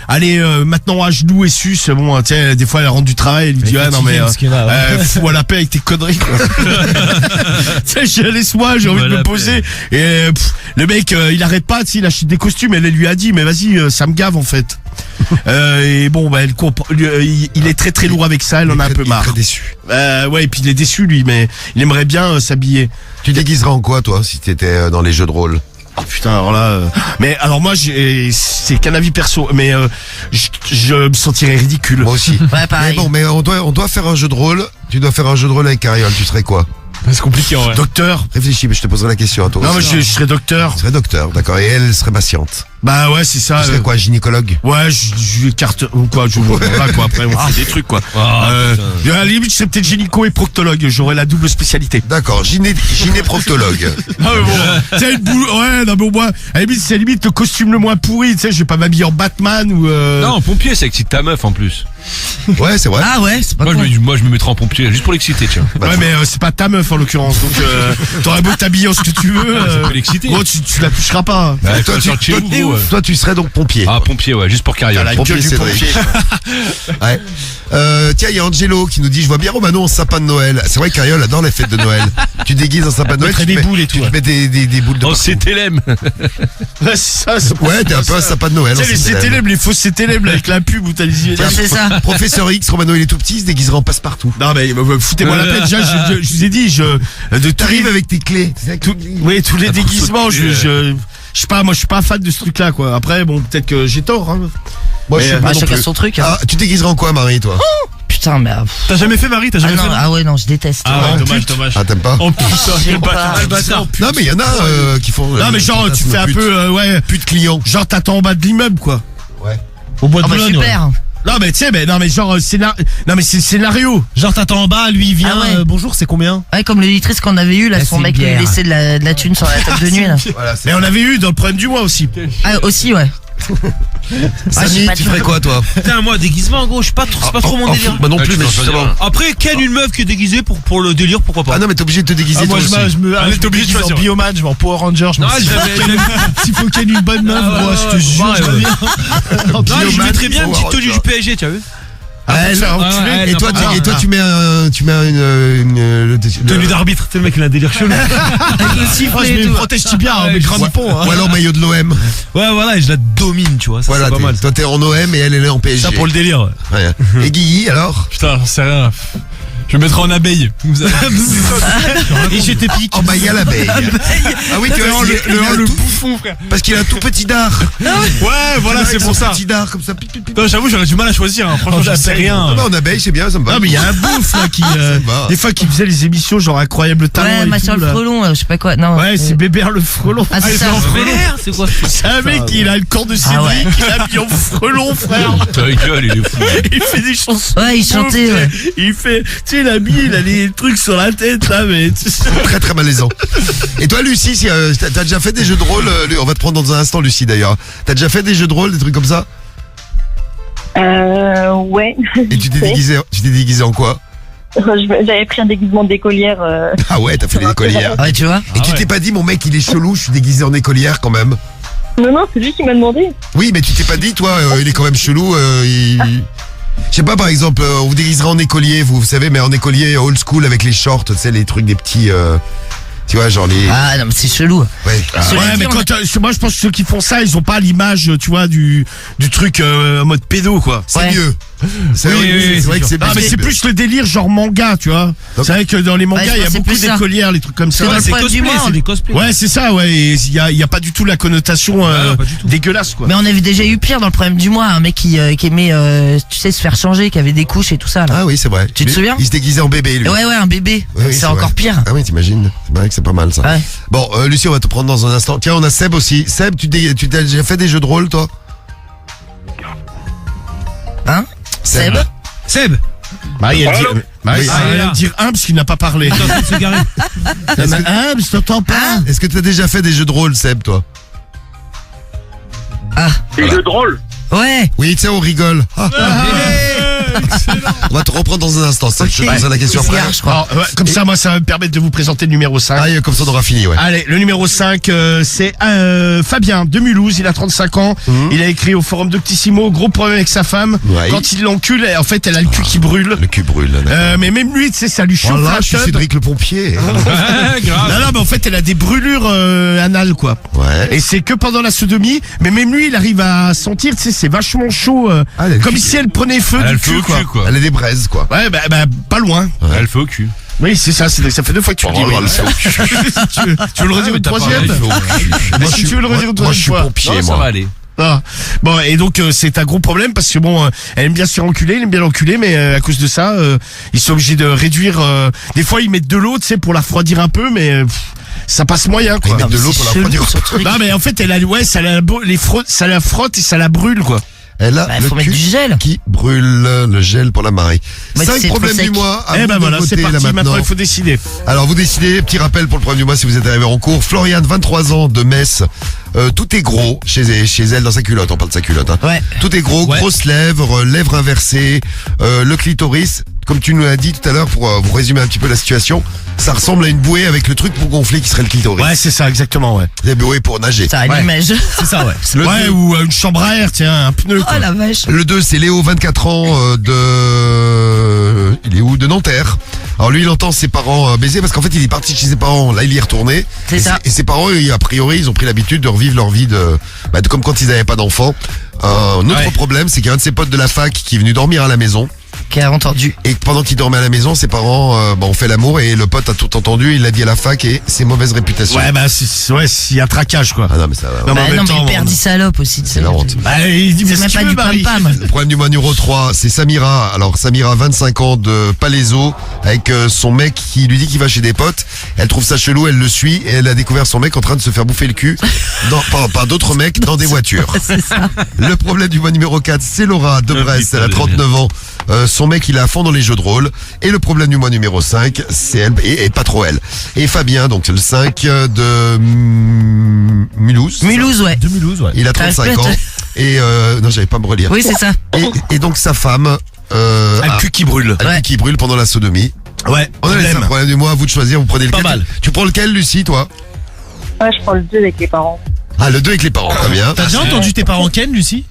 allez, maintenant à genoux et suce. Bon, tu sais, des fois, elle rentre du travail, elle lui dit Elle est ouais, non mais fatiguée, parce qu'il a, ouais. fous-moi la paix avec tes conneries. Quoi. Tu sais, laisse-moi, j'ai envie de Fous-moi me la poser. Et le mec, il arrête pas. Tu sais, il achète des costumes. Elle lui a dit mais vas-y, ça me gave en fait. Et bon, bah, il est très très lourd avec ça. Elle en a un peu Il est marre. très déçu. Ouais, et puis il est déçu lui, mais il aimerait bien s'habiller. Tu déguiserais en quoi, toi, si t'étais dans les jeux de rôle? Oh putain, alors là. Mais alors moi, c'est qu'un avis perso, mais je me sentirais ridicule. Moi aussi. Ouais, Mais pareil. bon, mais on doit faire un jeu de rôle. Tu dois faire un jeu de rôle avec Cariole. Tu serais quoi? C'est compliqué en vrai. Docteur. Réfléchis, mais je te poserai la question à toi. Non, mais aussi. je serais docteur. Tu serais docteur, d'accord. Et elle serait patiente. Bah ouais, c'est ça. Tu serais quoi, gynécologue? Ouais, je carte ou quoi, voilà quoi. Après, on fait des trucs quoi. Ah, putain. À la limite, je serais peut-être gynéco et proctologue. J'aurais la double spécialité. D'accord, gynéproctologue. Ah mais bon, tu sais, ouais, non mais au moins, à la limite, c'est à la limite le costume le moins pourri. Tu sais, je vais pas m'habiller en Batman ou. Non, pompier, ça excite ta meuf en plus. Ouais, c'est vrai. Ah ouais, c'est pas Moi, con. moi, je me mettrais en pompier juste pour l'exciter, tiens. Bah, Ouais, mais c'est pas ta meuf en l'occurrence. Donc, t'aurais beau t'habiller en ce que tu veux. Ça peut l'exciter. Gros, tu la toucheras pas. Bah, toi, toi, tu, sortir toi, chez vous, ouais. toi, tu serais donc pompier. Ah, pompier, ouais, juste pour T'as carrière. la Pompier gueule du Cédric. pompier. Ouais. Tiens, il y a Angelo qui nous dit, je vois bien Romano en sapin de Noël. C'est vrai qu'Ariol adore les fêtes de Noël. Tu déguises en sapin de Noël. mettrait tu des mets- boules et tout, Tu ouais. mets des boules de Oh, partout. CTLM. Ouais, c'est ça. c'est- Ouais, t'es un peu un sapin de Noël. Tu en sais, les CTLM. CTLM, les fausses CTLM, là, avec la pub où t'as les yeux. Ouais, c'est ça. Professeur X, Romano, il est tout petit, il se déguisera en passe-partout. Non, mais foutez-moi la paix. Déjà, je vous ai dit, T'arrives avec tes clés. C'est ça que- oui, tous les Un trousseau de déguisements, clés, je sais pas, moi, je suis pas fan de ce truc-là, quoi. Après, bon, peut-être que j'ai tort, hein. Moi, je Mais, suis pas Ah, non chacun plus. son truc. Hein. Ah, tu déguiserais en quoi, Marie, toi? Putain, mais. T'as jamais fait Marie? T'as Ah, jamais non, fait? ah ouais, non, je déteste. Ah ouais, Oh, dommage, putain. dommage. Ah, t'aimes pas? Oh putain, Je sais quel pas. bâtard. Quel bâtard. Non, mais il y en a qui font. Non, mais genre, tu fais un peu, ouais, Plus de clients. genre, t'attends en bas de l'immeuble, quoi. Ouais. Au bois de Ah bah Boulogne. ouais. super. Non, mais tu sais, non, mais genre, non, mais c'est scénario. Genre t'attends en bas, lui il vient. Ah ouais. Bonjour, c'est combien? Ouais, comme l'éditrice qu'on avait eu là, Ah, son c'est mec lui bière. laissait de la thune sur la table de nuit là. Voilà, c'est Mais on avait eu dans le problème du mois aussi. Ah aussi ouais. Samy, pas tu de- ferais quoi, toi? Putain, moi, déguisement, gros, je sais pas trop, c'est pas trop mon délire. Moi non Ah, plus, tu mais peux en choisir justement. un. Après, ken une meuf qui est déguisée pour le délire, pourquoi pas? Ah non, mais t'es obligé de te déguiser, moi toi je aussi. me Ah, mais t'es obligé de déguise en choisir. Bioman, je vais en Power Ranger, je me Non, S'il faut qu'il y ait une bonne meuf, Ah, moi ouais, je te jure, ouais, je ouais. reviens. En Non, je Bioman. mettrais bien une petite tenue du PSG, tu as vu? Ah, faire non. enculer. ouais, Et non, toi, pas- et toi, tu mets une Tenue d'arbitre, c'est le mec, il a un délire chelou. Avec le Moi, je sifflet mets et une tout. protège tibia, Ah, mais ouais, grand je- nippon. ou alors maillot de l'OM. Ouais, voilà, et je la domine, tu vois, ça Voilà, c'est pas mal. toi t'es en OM et elle est en PSG. Ça pour le délire. Ouais. Et Guigui, alors? Putain, j'en sais rien. Je me mettrai en abeille. Et je te pique. Oh bah il y a l'abeille. Ah oui, tu vois, Le bouffon, frère. parce qu'il a un tout petit dard. Ouais, voilà, c'est pour ça. Un petit dard comme ça. Pic, pic, pic. Non, j'avoue, j'aurais du mal à choisir. Hein. Franchement, Oh, j'en sais j'abeille. rien. Ah bah en abeille, c'est bien, ça me va. Non mais il y a un bouffe là qui va. des fois qui faisait les émissions genre incroyable talent Ouais, et machin tout, le là. frelon, je sais pas quoi. Non. Ouais, c'est Bébert le frelon. Ah, c'est ça. C'est quoi? C'est un mec il a le corps de Cédric, Ah ouais. il a mis en frelon frère. Ta gueule, il est fou. Il fait des chansons. Ouais, il chantait, ouais. Il fait, tu sais, il a les trucs sur la tête là, mais tu sais. Très très malaisant. Et toi Lucie, si, t'as déjà fait des jeux de rôle, on va te prendre dans un instant Lucie d'ailleurs. T'as déjà fait des jeux de rôle, des trucs comme ça? Ouais. Et tu t'es déguisé en quoi? J'avais pris un déguisement d'écolière. Ah ouais, t'as fait des écolières. Ouais, tu vois. Et tu t'es pas dit mon mec il est chelou, je suis déguisé en écolière quand même? Non, c'est lui qui m'a demandé. Oui, mais tu t'es pas dit toi, il est quand même chelou, Je sais pas, par exemple, on vous déguiserait en écolier, vous savez, mais en écolier old school avec les shorts, tu sais, les trucs des petits, tu vois, genre les... Ah non, mais c'est chelou. Ouais. Cela Ouais, dit, mais on quand moi je pense que ceux qui font ça, ils ont pas l'image, tu vois, du truc en mode pédo quoi. C'est Ouais. mieux. C'est vrai que c'est Non mais c'est plus le délire genre manga, tu vois. C'est vrai que dans les mangas, Ouais, je il y a pensais beaucoup plus ça. d'écolières, les trucs comme ça. C'est dans le C'est problème du cosplay, mois. c'est des cosplays. Ouais, c'est ça, ouais. Et il y a pas du tout la connotation non, pas du tout. dégueulasse quoi. Mais on avait déjà eu pire dans le problème du mois, un mec qui aimait, tu sais, se faire changer, qui avait des couches et tout ça. Là. Ah oui, c'est vrai. Tu te souviens? Il se déguisait en bébé, lui. Ouais, un bébé. Oui, oui, c'est encore vrai. pire. Ah oui, t'imagines. C'est vrai que c'est pas mal ça. Ouais. Bon, Lucie, on va te prendre dans un instant. Tiens, on a Seb aussi. Seb, tu t'as déjà fait des jeux de rôle, toi? Hein? Seb? Seb. Marie, elle dit, Marie, Oui. elle Ah, vient là. de dire parce qu'il n'a pas parlé. T'es en train de se garer. Mais je t'entends pas. Est-ce que t'as déjà fait des jeux de rôle, Seb, toi? Ah. Des jeux de rôle. Ouais. Oui, tu sais, on rigole. Ah. On va te reprendre dans un instant. Seb. Je te pose la question après. Je crois. Alors, ouais, comme ça, moi, ça va me permettre de vous présenter le numéro 5. Ah, comme ça, on aura fini, ouais. Allez, le numéro 5, c'est Fabien de Mulhouse, il a 35 ans, il a écrit au forum Doctissimo, gros problème avec sa femme, Ouais. quand il l'encule, en fait, elle a le cul qui brûle. Le cul brûle. Mais même lui, tu sais, ça lui chauffe Voilà, la je suis teub. Cédric le pompier. Ouais, grave. Non, mais en fait, elle a des brûlures anales, quoi. Ouais. Et c'est que pendant la sodomie, mais même lui, il arrive à sentir, tu sais, c'est vachement chaud, Ah, elle a le comme cul- si elle prenait feu Elle du le fait cul, au quoi. cul, quoi. Elle a des braises, quoi. Ouais, bah, pas loin. Elle le fait au cul. Oui, c'est ça, ça fait 2 fois que tu le dis. Oh, oui. elle le fait au cul. tu veux le redire une troisième? Elle le fait au cul. Mais si tu veux le redire une Moi, je troisième suis fois. pompier, Non, ça va moi. aller. Ah. Bon, et donc c'est un gros problème parce que bon, elle aime bien se faire enculer, elle aime bien l'enculer, mais à cause de ça, ils sont obligés de réduire. Des fois, ils mettent de l'eau, tu sais, pour la refroidir un peu, mais ça passe moyen, quoi. Ils mettent de l'eau C'est pour la chelou, refroidir. ce truc. Non, mais en fait, elle a, ouais, ça la frotte et ça la brûle, quoi. Elle a Bah, le faut mettre cul du gel. qui brûle, le gel pour la marée. Ouais, 5 c'est trop problèmes du sec. mois. À Eh vous ben de voilà, voter, c'est là, parti. Maintenant, il faut décider. Alors vous décidez, petit rappel pour le problème du mois si vous êtes arrivé en cours. Floriane, 23 ans, de Metz. Tout est gros chez elle dans sa culotte, on parle de sa culotte. Hein. Ouais. Tout est gros, Ouais. grosses lèvres, lèvres inversées, le clitoris. Comme tu nous l'as dit tout à l'heure, pour vous résumer un petit peu la situation, ça ressemble à une bouée avec le truc pour gonfler qui serait le clitoris. Ouais, c'est ça, exactement, ouais. La bouée pour nager. Ça a Ouais. l'image. C'est ça, ouais. Le Ouais, deux- ou une chambre à air, tiens, un pneu, Oh quoi. la vache. Le 2, c'est Léo, 24 ans, il est où? De Nanterre. Alors lui, il entend ses parents baiser parce qu'en fait, il est parti chez ses parents. Là, il y est retourné. C'est Et ça. Et ses parents, a priori, ils ont pris l'habitude de revivre leur vie de comme quand ils n'avaient pas d'enfants. Un autre Ouais. problème, c'est qu'il y a un de ses potes de la fac qui est venu dormir à la maison. Qui a entendu. Et pendant qu'il dormait à la maison, ses parents ont fait l'amour et le pote a tout entendu. Il l'a dit à la fac et c'est mauvaise réputation. Ouais, bah, s'il y a traquage, quoi. Ah non, mais ça va. Non, mais en Bah même non, mais temps, le père on- dit salope aussi. tu sais. C'est la honte. Bah, il dit, mais C'est ce même qu'il pas veut, du Marie. pam-pam. Le problème du mois numéro 3, c'est Samira. Alors Samira, 25 ans, de Palaiso, avec son mec qui lui dit qu'il va chez des potes. Elle trouve ça chelou, elle le suit et elle a découvert son mec en train de se faire bouffer le cul par d'autres mecs dans des voitures. Le problème du mois numéro 4, c'est Laura de Brest, elle a 39 ans. Son mec, il est à fond dans les jeux de rôle. Et le problème du mois numéro 5, c'est elle, et pas trop elle. Et Fabien, donc c'est le 5 de Mulhouse. Mulhouse, ouais. De Mulhouse, ouais. Il a 35 ans. Et non, j'avais pas à me relire. Oui, c'est ça. Et donc sa femme A le cul qui brûle. a le cul qui brûle pendant la sodomie. Ouais, On a les problème. problème du mois, à vous de choisir, vous prenez lequel. Pas mal. Tu prends lequel, Lucie, toi? Ouais, je prends le 2 avec les parents. Ah, le 2 avec les parents, très bien. T'as déjà entendu tes parents ken, Lucie?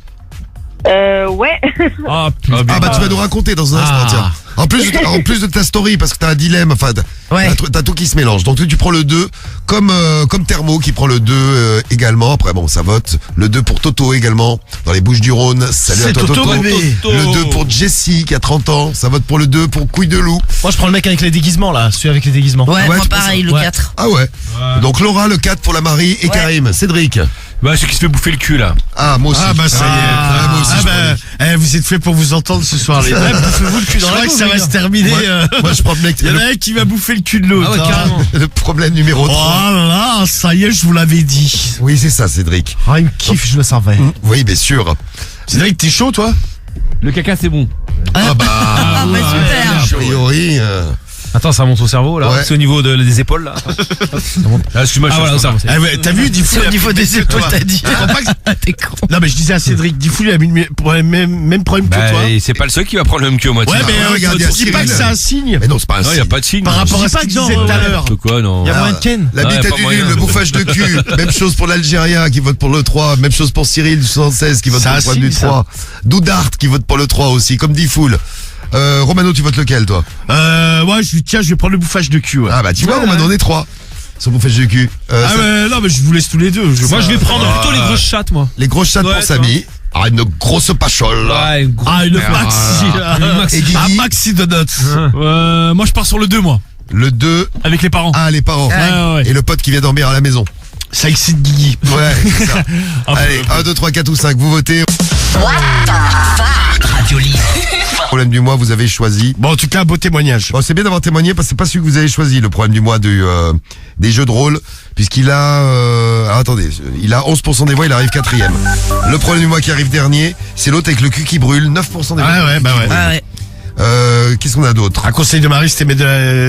Ouais. Ah, Ah bah tu vas nous raconter dans un instant, tiens. En plus de ta story, parce que t'as un dilemme, enfin, Ouais. t'as tout qui se mélange. Donc tu prends le 2, comme Thermo qui prend le 2 également. Après bon, ça vote. Le 2 pour Toto également, dans les Bouches-du-Rhône. Salut à C'est toi Toto, Toto. bébé. Le 2 pour Jessie qui a 30 ans. Ça vote pour le 2 pour Couille de Loup. Moi, je prends le mec avec les déguisements, là. Celui avec les déguisements. Ouais, Ouais, moi tu penses pareil, ça le Ouais. 4. Ah ouais. Donc Laura, le 4 pour la Marie et Ouais. Karim. Cédric. Bah, celui qui se fait bouffer le cul, là. Ah, moi aussi. Ah bah ça y est. Ah, moi aussi, je prends lui. Vous êtes fait pour vous entendre ce soir les deux. Bouffez-vous le cul Je dans la crois que gueule, ça les va gars. se terminer. Moi, je prends le mec. Il y en a un qui va bouffer le cul de l'autre. Ah ouais, hein. carrément. Le problème numéro Oh 3. là, ça y est, je vous l'avais dit. Oui, c'est ça, Cédric. Ah, il me kiffe, je le savais. Oui, bien sûr. C'est vrai que t'es chaud, toi? Le caca, c'est bon. Ah bah, Ah bah a super. priori. Attends, ça monte au cerveau là. Ouais. C'est au niveau des épaules là. Ah, excuse-moi, Ah je voilà, au suis cerveau. Ah ouais, t'as vu, Diffoul Au niveau des épaules, t'as dit. Tu comprends pas que- T'es con. Non mais je disais à Cédric, Diffoul il a mis le même problème que Bah, toi. et c'est pas le seul qui va prendre le même cul au moitié. Ouais, mais ouais, regarde, il y a je dis pas que Cyril. c'est un signe Mais non, c'est pas un Non, y a signe. pas de signe. par rapport à dis ce pas que que tu genre, disais tout à ouais. l'heure. De quoi, non? Il y a moyen de Ken. La Non, bite y a à pas du moyen. nul, le bouffage de cul. Même chose pour l'Algérien qui vote pour le 3. Même chose pour Cyril du 76 qui vote C'est pour un le problème du signe, ça. 3. Doudart qui vote pour le 3 aussi, comme Diffoul. Romano, tu votes lequel, toi? Ouais, je vais prendre le bouffage de cul. Ouais. Ah bah, tu vois, Ouais, Romano, on est 3. Son bouffage de cul. Ah Ça- ouais, non mais je vous laisse tous les deux. Moi, je vais prendre plutôt les grosses chattes, moi. Les grosses chattes Ouais, pour Samy. Ah, une grosse pachole. Ouais, une grosse. Ah, une maxi. Une maxi. Et Guigui, Un maxi de notes. Moi, je pars sur le 2, moi. le 2. Avec les parents. Ah, les parents. Ouais. Et le pote qui vient dormir à la maison. Ça excite Guigui. Ouais, c'est ça. Allez, 1, 2, 3, 4 ou 5, vous votez. Problème du mois, vous avez choisi. Bon, en tout cas, beau témoignage. Bon, c'est bien d'avoir témoigné parce que c'est pas celui que vous avez choisi, le problème du mois des jeux de rôle, puisqu'il a, attendez, il a 11% des voix, il arrive 4ème. Le problème du mois qui arrive dernier, c'est l'autre avec le cul qui brûle, 9% des voix. Ah ouais, bah ouais. Ah ouais. Qu'est-ce qu'on a d'autre? Un conseil de Marie, c'était mettre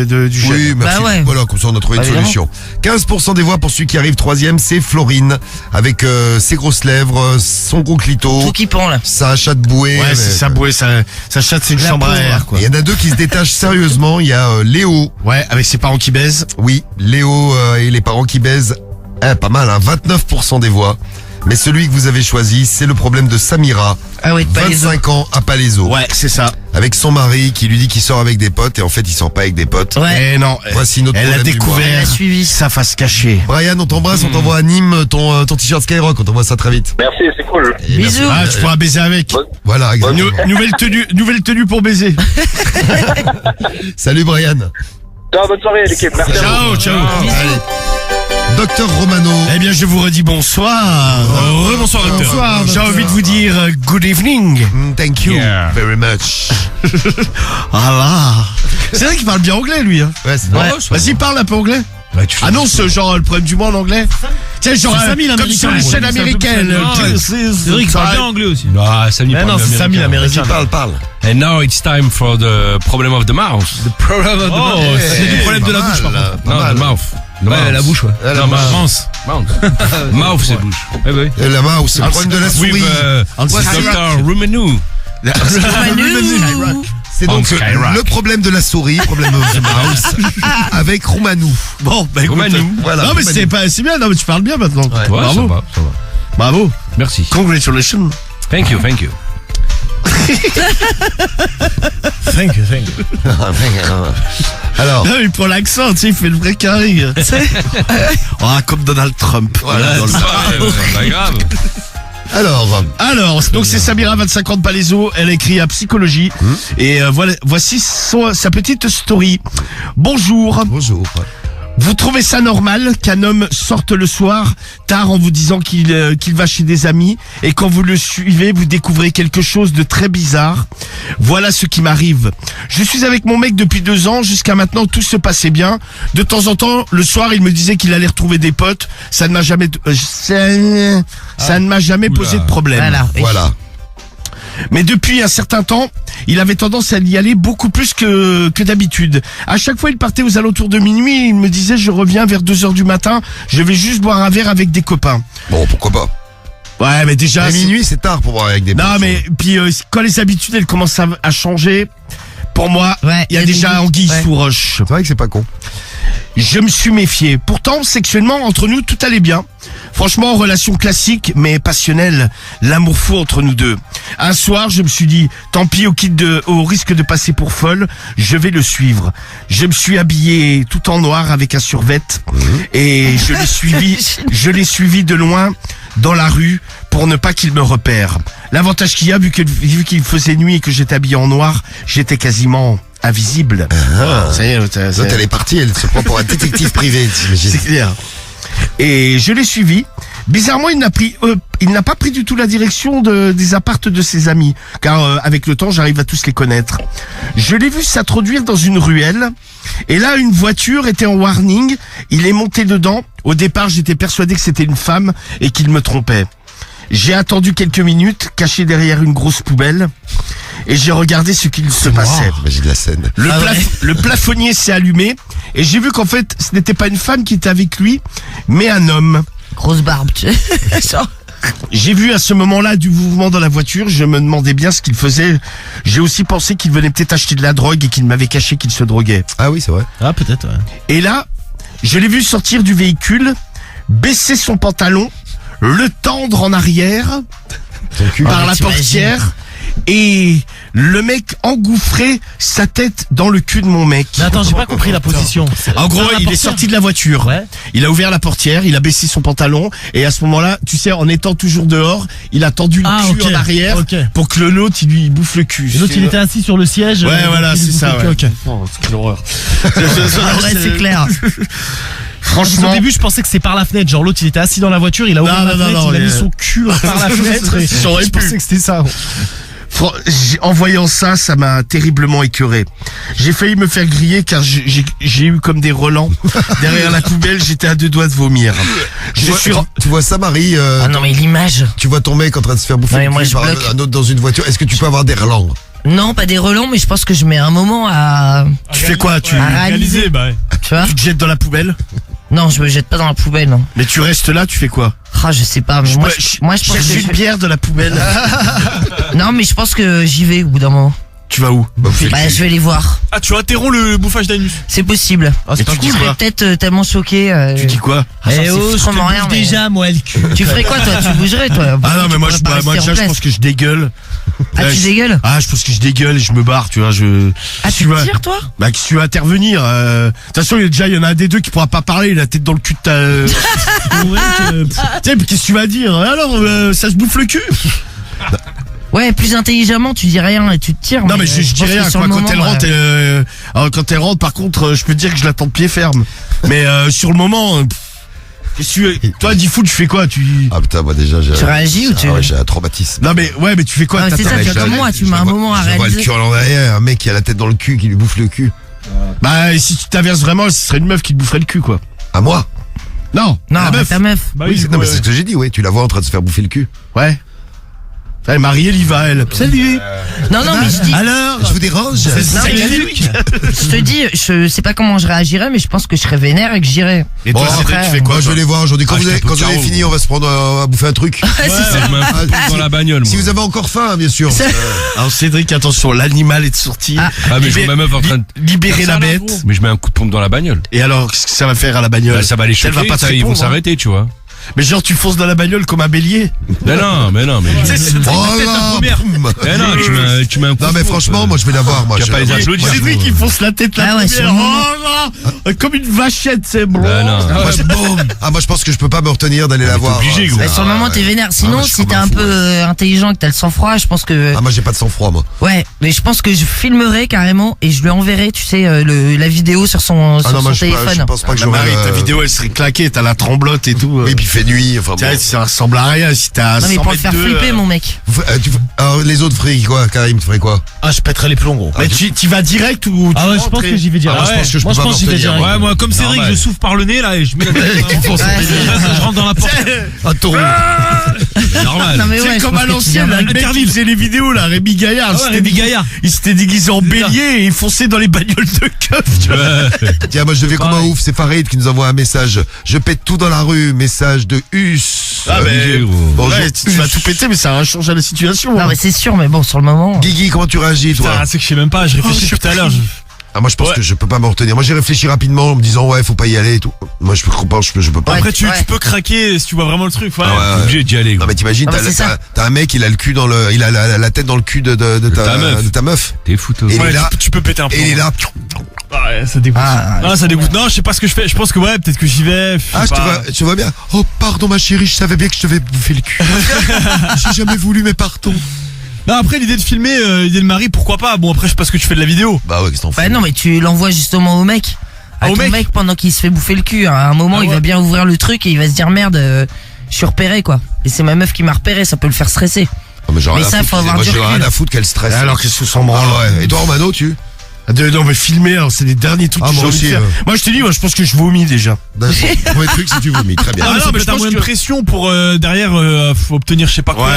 du gel. Oui, merci. Bah ouais. Voilà, comme ça on a trouvé une Bah, solution. 15% des voix pour celui qui arrive 3ème, c'est Florine, avec ses grosses lèvres, son gros clito, Tout qui pend là. sa chatte bouée. Ouais, c'est ça, bouée, ça chatte, c'est une La chambre à pauvre. air, quoi. Il y en a deux qui se détachent sérieusement. Il y a Léo. Ouais, avec ses parents qui baisent. Oui, Léo et les parents qui baisent. Pas mal, hein, 29% des voix. Mais celui que vous avez choisi, c'est le problème de Samira, Ah ouais, pas les 25 ans à Palaiso. Ouais, c'est ça. Avec son mari qui lui dit qu'il sort avec des potes et en fait il sort pas avec des potes. Ouais. Eh non, Voici notre elle a problème du mois. découvert Elle a suivi. sa face cachée. Brian, on t'embrasse, on t'envoie à Nîmes ton t-shirt Skyrock, on t'envoie ça très vite. Merci, c'est cool. Et merci. Bisous. Ah, tu pourras baiser avec. Voilà, exactement. Nouvelle tenue pour baiser. Salut Brian. Ciao, bonne soirée l'équipe. Merci à vous. Ciao. Allez. Docteur Romano. Eh bien, je vous redis bonsoir. Bonsoir, docteur. Bonsoir. J'ai envie de vous dire good evening. Thank you Yeah. very much. Ah là. C'est vrai qu'il parle bien anglais, lui. Hein. Ouais, c'est Ouais. Vas-y, parle un peu anglais. Annonce genre le problème du mois en anglais. Tiens, genre C'est Samy, comme sur les l'américain. chaînes américaines. Cédric parle bien anglais aussi. Ah, Samy Mais parle non, c'est américain. Samy l'américain. Parle. And now it's time for the problem of the mouth. Oh, c'est du problème de la bouche, par contre. Non, the mouth. The Ouais, mouth. la bouche, ouais. La Non, mouth. mince. Mouth. Mouth, c'est bouche. Eh ben oui. Et la mouse, c'est le problème de la souris. With Skyrock. Dr. Rumenou. Manu. C'est donc Skyrock. le problème de la souris, problème of the mouse, avec Roumanou. Bon, bah écoute. Romanou. Voilà. Non mais c'est bien, non mais tu parles bien maintenant. Ouais, ça Bravo. va, ça va. Bravo. Merci. Congratulations. Thank you, thank you. Thank you. Alors, Non, il prend l'accent, tu sais, il fait le vrai carré. Ah, comme Donald Trump. voilà. C'est pas grave. Alors, Donc c'est Samira, 25 ans de Palaiso, elle écrit à psychologie. Et voici sa petite story. Bonjour. bonjour. Vous trouvez ça normal qu'un homme sorte le soir tard en vous disant qu'il va chez des amis et quand vous le suivez, vous découvrez quelque chose de très bizarre? Voilà ce qui m'arrive. Je suis avec mon mec depuis 2 ans. Jusqu'à maintenant, tout se passait bien. De temps en temps, le soir, il me disait qu'il allait retrouver des potes. Ça ne m'a jamais, ça ne m'a jamais posé de problème. Voilà. Voilà. Mais depuis un certain temps, il avait tendance à y aller beaucoup plus que d'habitude. À chaque fois, il partait aux alentours de minuit. Il me disait, je reviens vers 2h du matin. Je vais juste boire un verre avec des copains. Bon, pourquoi pas. Ouais, mais déjà... À c'est- minuit, c'est tard pour boire avec des Non, potes. mais puis quand les habitudes, elles commencent à changer, pour moi, Ouais, il y a déjà minuit, anguille ouais. sous roche. C'est vrai que c'est pas con. Je me suis méfié. Pourtant, sexuellement, entre nous, tout allait bien. Franchement, relation classique, mais passionnelle. L'amour fou entre nous deux. Un soir, je me suis dit, tant pis au risque de passer pour folle, je vais le suivre. Je me suis habillé tout en noir avec un survêt et je l'ai suivi de loin dans la rue pour ne pas qu'il me repère. L'avantage qu'il y a, vu qu'il faisait nuit et que j'étais habillé en noir, j'étais quasiment invisible. Ça y est, L'autre, elle est partie, elle se prend pour un détective privé, t'imagines. c'est clair. Et je l'ai suivi. Bizarrement, il n'a pas pris du tout la direction des appartes de ses amis, car avec le temps, j'arrive à tous les connaître. Je l'ai vu s'introduire dans une ruelle, et là, une voiture était en warning. Il est monté dedans. Au départ, j'étais persuadé que c'était une femme et qu'il me trompait. J'ai attendu quelques minutes, caché derrière une grosse poubelle, et j'ai regardé ce qu'il se passait. Imagine la scène. Le plafonnier s'est allumé, et j'ai vu qu'en fait, ce n'était pas une femme qui était avec lui, mais un homme. Grosse barbe, tu sais. Genre, J'ai vu à ce moment-là du mouvement dans la voiture, je me demandais bien ce qu'il faisait. J'ai aussi pensé qu'il venait peut-être acheter de la drogue et qu'il m'avait caché qu'il se droguait. Ah oui, c'est vrai. Ah, peut-être, ouais. Et là, je l'ai vu sortir du véhicule, baisser son pantalon, le tendre en arrière par la t'imagines. portière, et le mec engouffrait sa tête dans le cul de mon mec. Mais attends, j'ai pas compris la position. En gros, Par la il est portière. sorti de la voiture. Ouais. Il a ouvert la portière, il a baissé son pantalon, et à ce moment-là, tu sais, en étant toujours dehors, il a tendu le cul ok, en arrière ok. pour que l'autre, il lui bouffe le cul. Et l'autre, il était assis sur le siège. Ouais, voilà, il c'est bouffait ça, le ouais. cul, ok. Oh, quelle horreur. ah ouais, c'est clair. Franchement. Au début, je pensais que c'est par la fenêtre. Genre, l'autre, il était assis dans la voiture, il a ouvert Non, la non, fenêtre, non, il a les- mis son cul par la fenêtre. Et Ça aurait je pu. pensais que c'était ça. En voyant ça, ça m'a terriblement écœuré. J'ai failli me faire griller car j'ai eu comme des relents. Derrière la poubelle, j'étais à 2 doigts de vomir. Tu vois ça, Marie, Ah non, mais l'image. tu vois ton mec en train de se faire bouffer Non, mais le moi, cul je par bloque. un autre dans une voiture. Est-ce que tu peux avoir des relents? Non, pas des relents, mais je pense que je mets un moment à. Tu fais quoi? Tu réaliser. Bah ouais. Tu vois? te jettes dans la poubelle? Non, je me jette pas dans la poubelle, non. Mais tu restes là, tu fais quoi? Ah, je sais pas, mais moi, je pense cherche que une bière de la poubelle. Non, mais je pense que j'y vais au bout d'un moment. Tu vas où? Bah, je vais les voir. Ah, tu interromps le bouffage d'anus. C'est possible. Mais tu dis Je serais quoi? peut-être tellement choqué. Tu dis quoi? Ah, j'en sais je te vraiment rien, bouffe mais- déjà, moi, le cul. Tu ferais quoi, toi? Tu bougerais, toi? Ah non, mais moi, Tu pourrais pas moi rester déjà, en je place. pense que je dégueule. Ah, Là, tu je- dégueules? Ah, je pense que je dégueule et je me barre, tu vois, Ah, tu vas- tires, toi? Bah, que tu veux intervenir, de toute façon, il y en a un des deux qui pourra pas parler, il a la tête dans le cul de ta, tu sais, mais qu'est-ce que tu vas dire? Alors, ça se bouffe le cul? Ouais, plus intelligemment, tu dis rien et tu te tires. Non, mais je dis pense que rien, sur quoi, le quand moment, elle rentre, alors, quand elle rentre, par contre, je peux te dire que je l'attends de pied ferme. Mais, sur le moment, qu'est-ce que tu, toi, dis fou, tu fais quoi? Ah putain, moi déjà, j'ai. Tu réagis ou tu- Ah ouais, j'ai un traumatisme. Non, mais, ouais, mais tu fais quoi? Ah, c'est T'attends- ça, tu fais comme moi, tu mets un moment à Je vois le réaliser. cul en derrière, un mec qui a la tête dans le cul, qui lui bouffe le cul. Bah, et si tu t'inverses vraiment, ce serait une meuf qui te boufferait le cul, quoi. À moi? Non, Non, la mais meuf. ta meuf. Bah Oui, oui, non, mais c'est ce que j'ai dit, ouais. Tu la vois en train de se faire bouffer le cul. Ouais. Ouais, Marie, elle y va, elle. Salut. Non, non, mais je dis. Alors? Je vous dérange? Non, mais je te dis, je sais pas comment je réagirais, mais je pense que je serais vénère et que j'irais. Et toi, Bon, Cédric, après, tu fais quoi? Moi, je vais les voir aujourd'hui. Quand Ah, vous je avez, tape quand au vous avez carreau. fini, on va se prendre à bouffer un truc. Ouais, c'est ça. Je mets un coup de poing dans la bagnole, Si moi. vous avez encore faim, bien sûr. Alors Cédric, attention, l'animal est sorti. Ah. Ah, mais je vois ma meuf en train de. Libérer la bête. Mais je mets un coup de pompe dans la bagnole. Et alors, qu'est-ce que ça va faire à la bagnole? Bah, ça va les Elle va choquer, pas te ça, ils vont répondre, hein. s'arrêter, tu vois. Mais genre, tu fonces dans la bagnole comme un bélier. Mais non, mais. Oh là, boum. Mais non, tu mets un coup Non, de mais pompe, franchement, moi, je vais la voir, moi. Qui a pas les applaudissements. Cédric, il fonce la tête là. Ah ouais, sur le moment. Comme une vachette, c'est bon. Ah, non. Moi, je pense que je peux pas me retenir d'aller la t'es voir. obligé, gros. Bah, sur le moment, t'es vénère. Sinon, moi, je suis si t'es comme un un fou, peu intelligent et que t'as le sang-froid, je pense que. Ah, moi, j'ai pas de sang-froid, moi. Ouais, mais je pense que je filmerai carrément et je lui enverrai, tu sais, la vidéo sur son, Ah non, moi, je téléphone. pense pas que La j'aurais. Marie, ta vidéo, elle serait claquée, t'as la tremblote et tout. Oui, puis il fait nuit, enfin bon. Tiens, ça ressemble à rien si t'as Non, mais 100 pour le faire mètres de, flipper, mon mec. Alors, les autres feraient quoi, Karim, tu ferais quoi? Ah, je pèterais les plombs, gros. Mais tu vas direct ou tu Ah ouais, je rentres pense et- que j'y vais direct. Ah, moi, je pense que je Moi, peux je pas pense que j'y vais m'en direct. tenir. Ouais, moi, comme Cédric, Normal. je souffle par le nez, là, et je mets la tête. Je rentre dans la porte. Un taureau. Normal. Non, mais C'est ouais, je comme pense à que tu l'ancienne, viendrais. le mec qui faisait les vidéos là, Rémi Gaillard. Ah ouais, Rémi Gaillard. Il s'était déguisé en bélier et il fonçait dans les bagnoles de keuf, tu vois. Ouais. Tiens, moi, je devais comme un ouf. C'est Farid qui nous envoie un message. Je pète tout dans la rue. Message de Us. Ah, mais- Obligé, gros. Bonjour. Ouais, tu vas tout péter, mais ça va changer la situation. Non, hein. mais c'est sûr, mais bon, sur le moment. Guigui, comment tu réagis, toi? Putain, c'est que je sais même pas, je réfléchis depuis tout à l'heure. Ah, moi je pense que je peux pas me retenir. Moi j'ai réfléchi rapidement en me disant ouais faut pas y aller et tout. Moi je peux pas. Après, tu peux craquer si tu vois vraiment le truc. Ouais. Ah, T'es obligé d'y aller. Non mais t'imagines, Ah, bah, c'est ça. t'as un mec, il a le cul dans il a la tête dans le cul de ta meuf. T'es fou, toi. Et il Ouais, est là, tu peux péter un plomb. et il est là. Ouais, ça dégoûte. Ah, ça dégoûte. Non, je sais pas ce que je fais. Je pense que ouais, peut-être que j'y vais. Ah, tu vois bien. Oh, pardon ma chérie, je savais bien que je devais bouffer le cul. J'ai jamais voulu, mais pardon. Non, après, l'idée de filmer, l'idée de Marie, pourquoi pas? Bon, après, je sais pas ce que tu fais de la vidéo. Bah ouais, qu'est-ce que t'en fais? Bah non, mais tu l'envoies justement au mec. À Au ton mec mec pendant qu'il se fait bouffer le cul. À un moment, il va bien ouvrir le truc et il va se dire merde, je suis repéré quoi. Et c'est ma meuf qui m'a repéré, ça peut le faire stresser. Non, mais Mais ça, faut avoir moi du j'ai rien recul. à foutre qu'elle stresse. Alors qu'est-ce que s'en branle? Ah ouais. Et toi Romano, tu? Non mais filmer, alors c'est les derniers trucs Ah, que j'ai moi envie de aussi, faire. Moi je te dis, moi je pense que je vomis déjà. D'accord. Premier truc, si tu vomis, très bien. Ah, mais non, c'est mais peut-être t'as un moins moyen de pression pour derrière faut obtenir je sais pas quoi.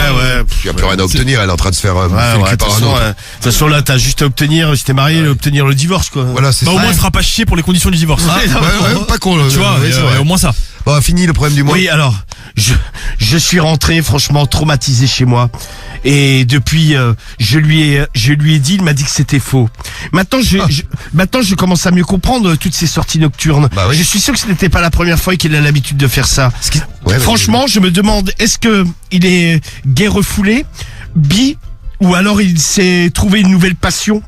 Tu as plus rien à obtenir, elle est en train de se faire bouffer le De cul toute par un autre. façon là t'as juste à obtenir, si t'es marié, obtenir le divorce quoi. Voilà, c'est Bah, ça. au moins, il fera pas chier pour les conditions du divorce. Ouais, pas con. Tu vois, ouais, c'est vrai. au moins ça. Bon, fini le problème du mois. Oui, alors, je suis rentré franchement traumatisé chez moi. Et depuis, je lui ai dit, il m'a dit que c'était faux. Maintenant, maintenant, je commence à mieux comprendre toutes ces sorties nocturnes. Bah oui. Je suis sûr que ce n'était pas la première fois qu'il a l'habitude de faire ça. Ouais, Franchement, je me demande, est-ce que il est gay refoulé, bi, ou alors il s'est trouvé une nouvelle passion?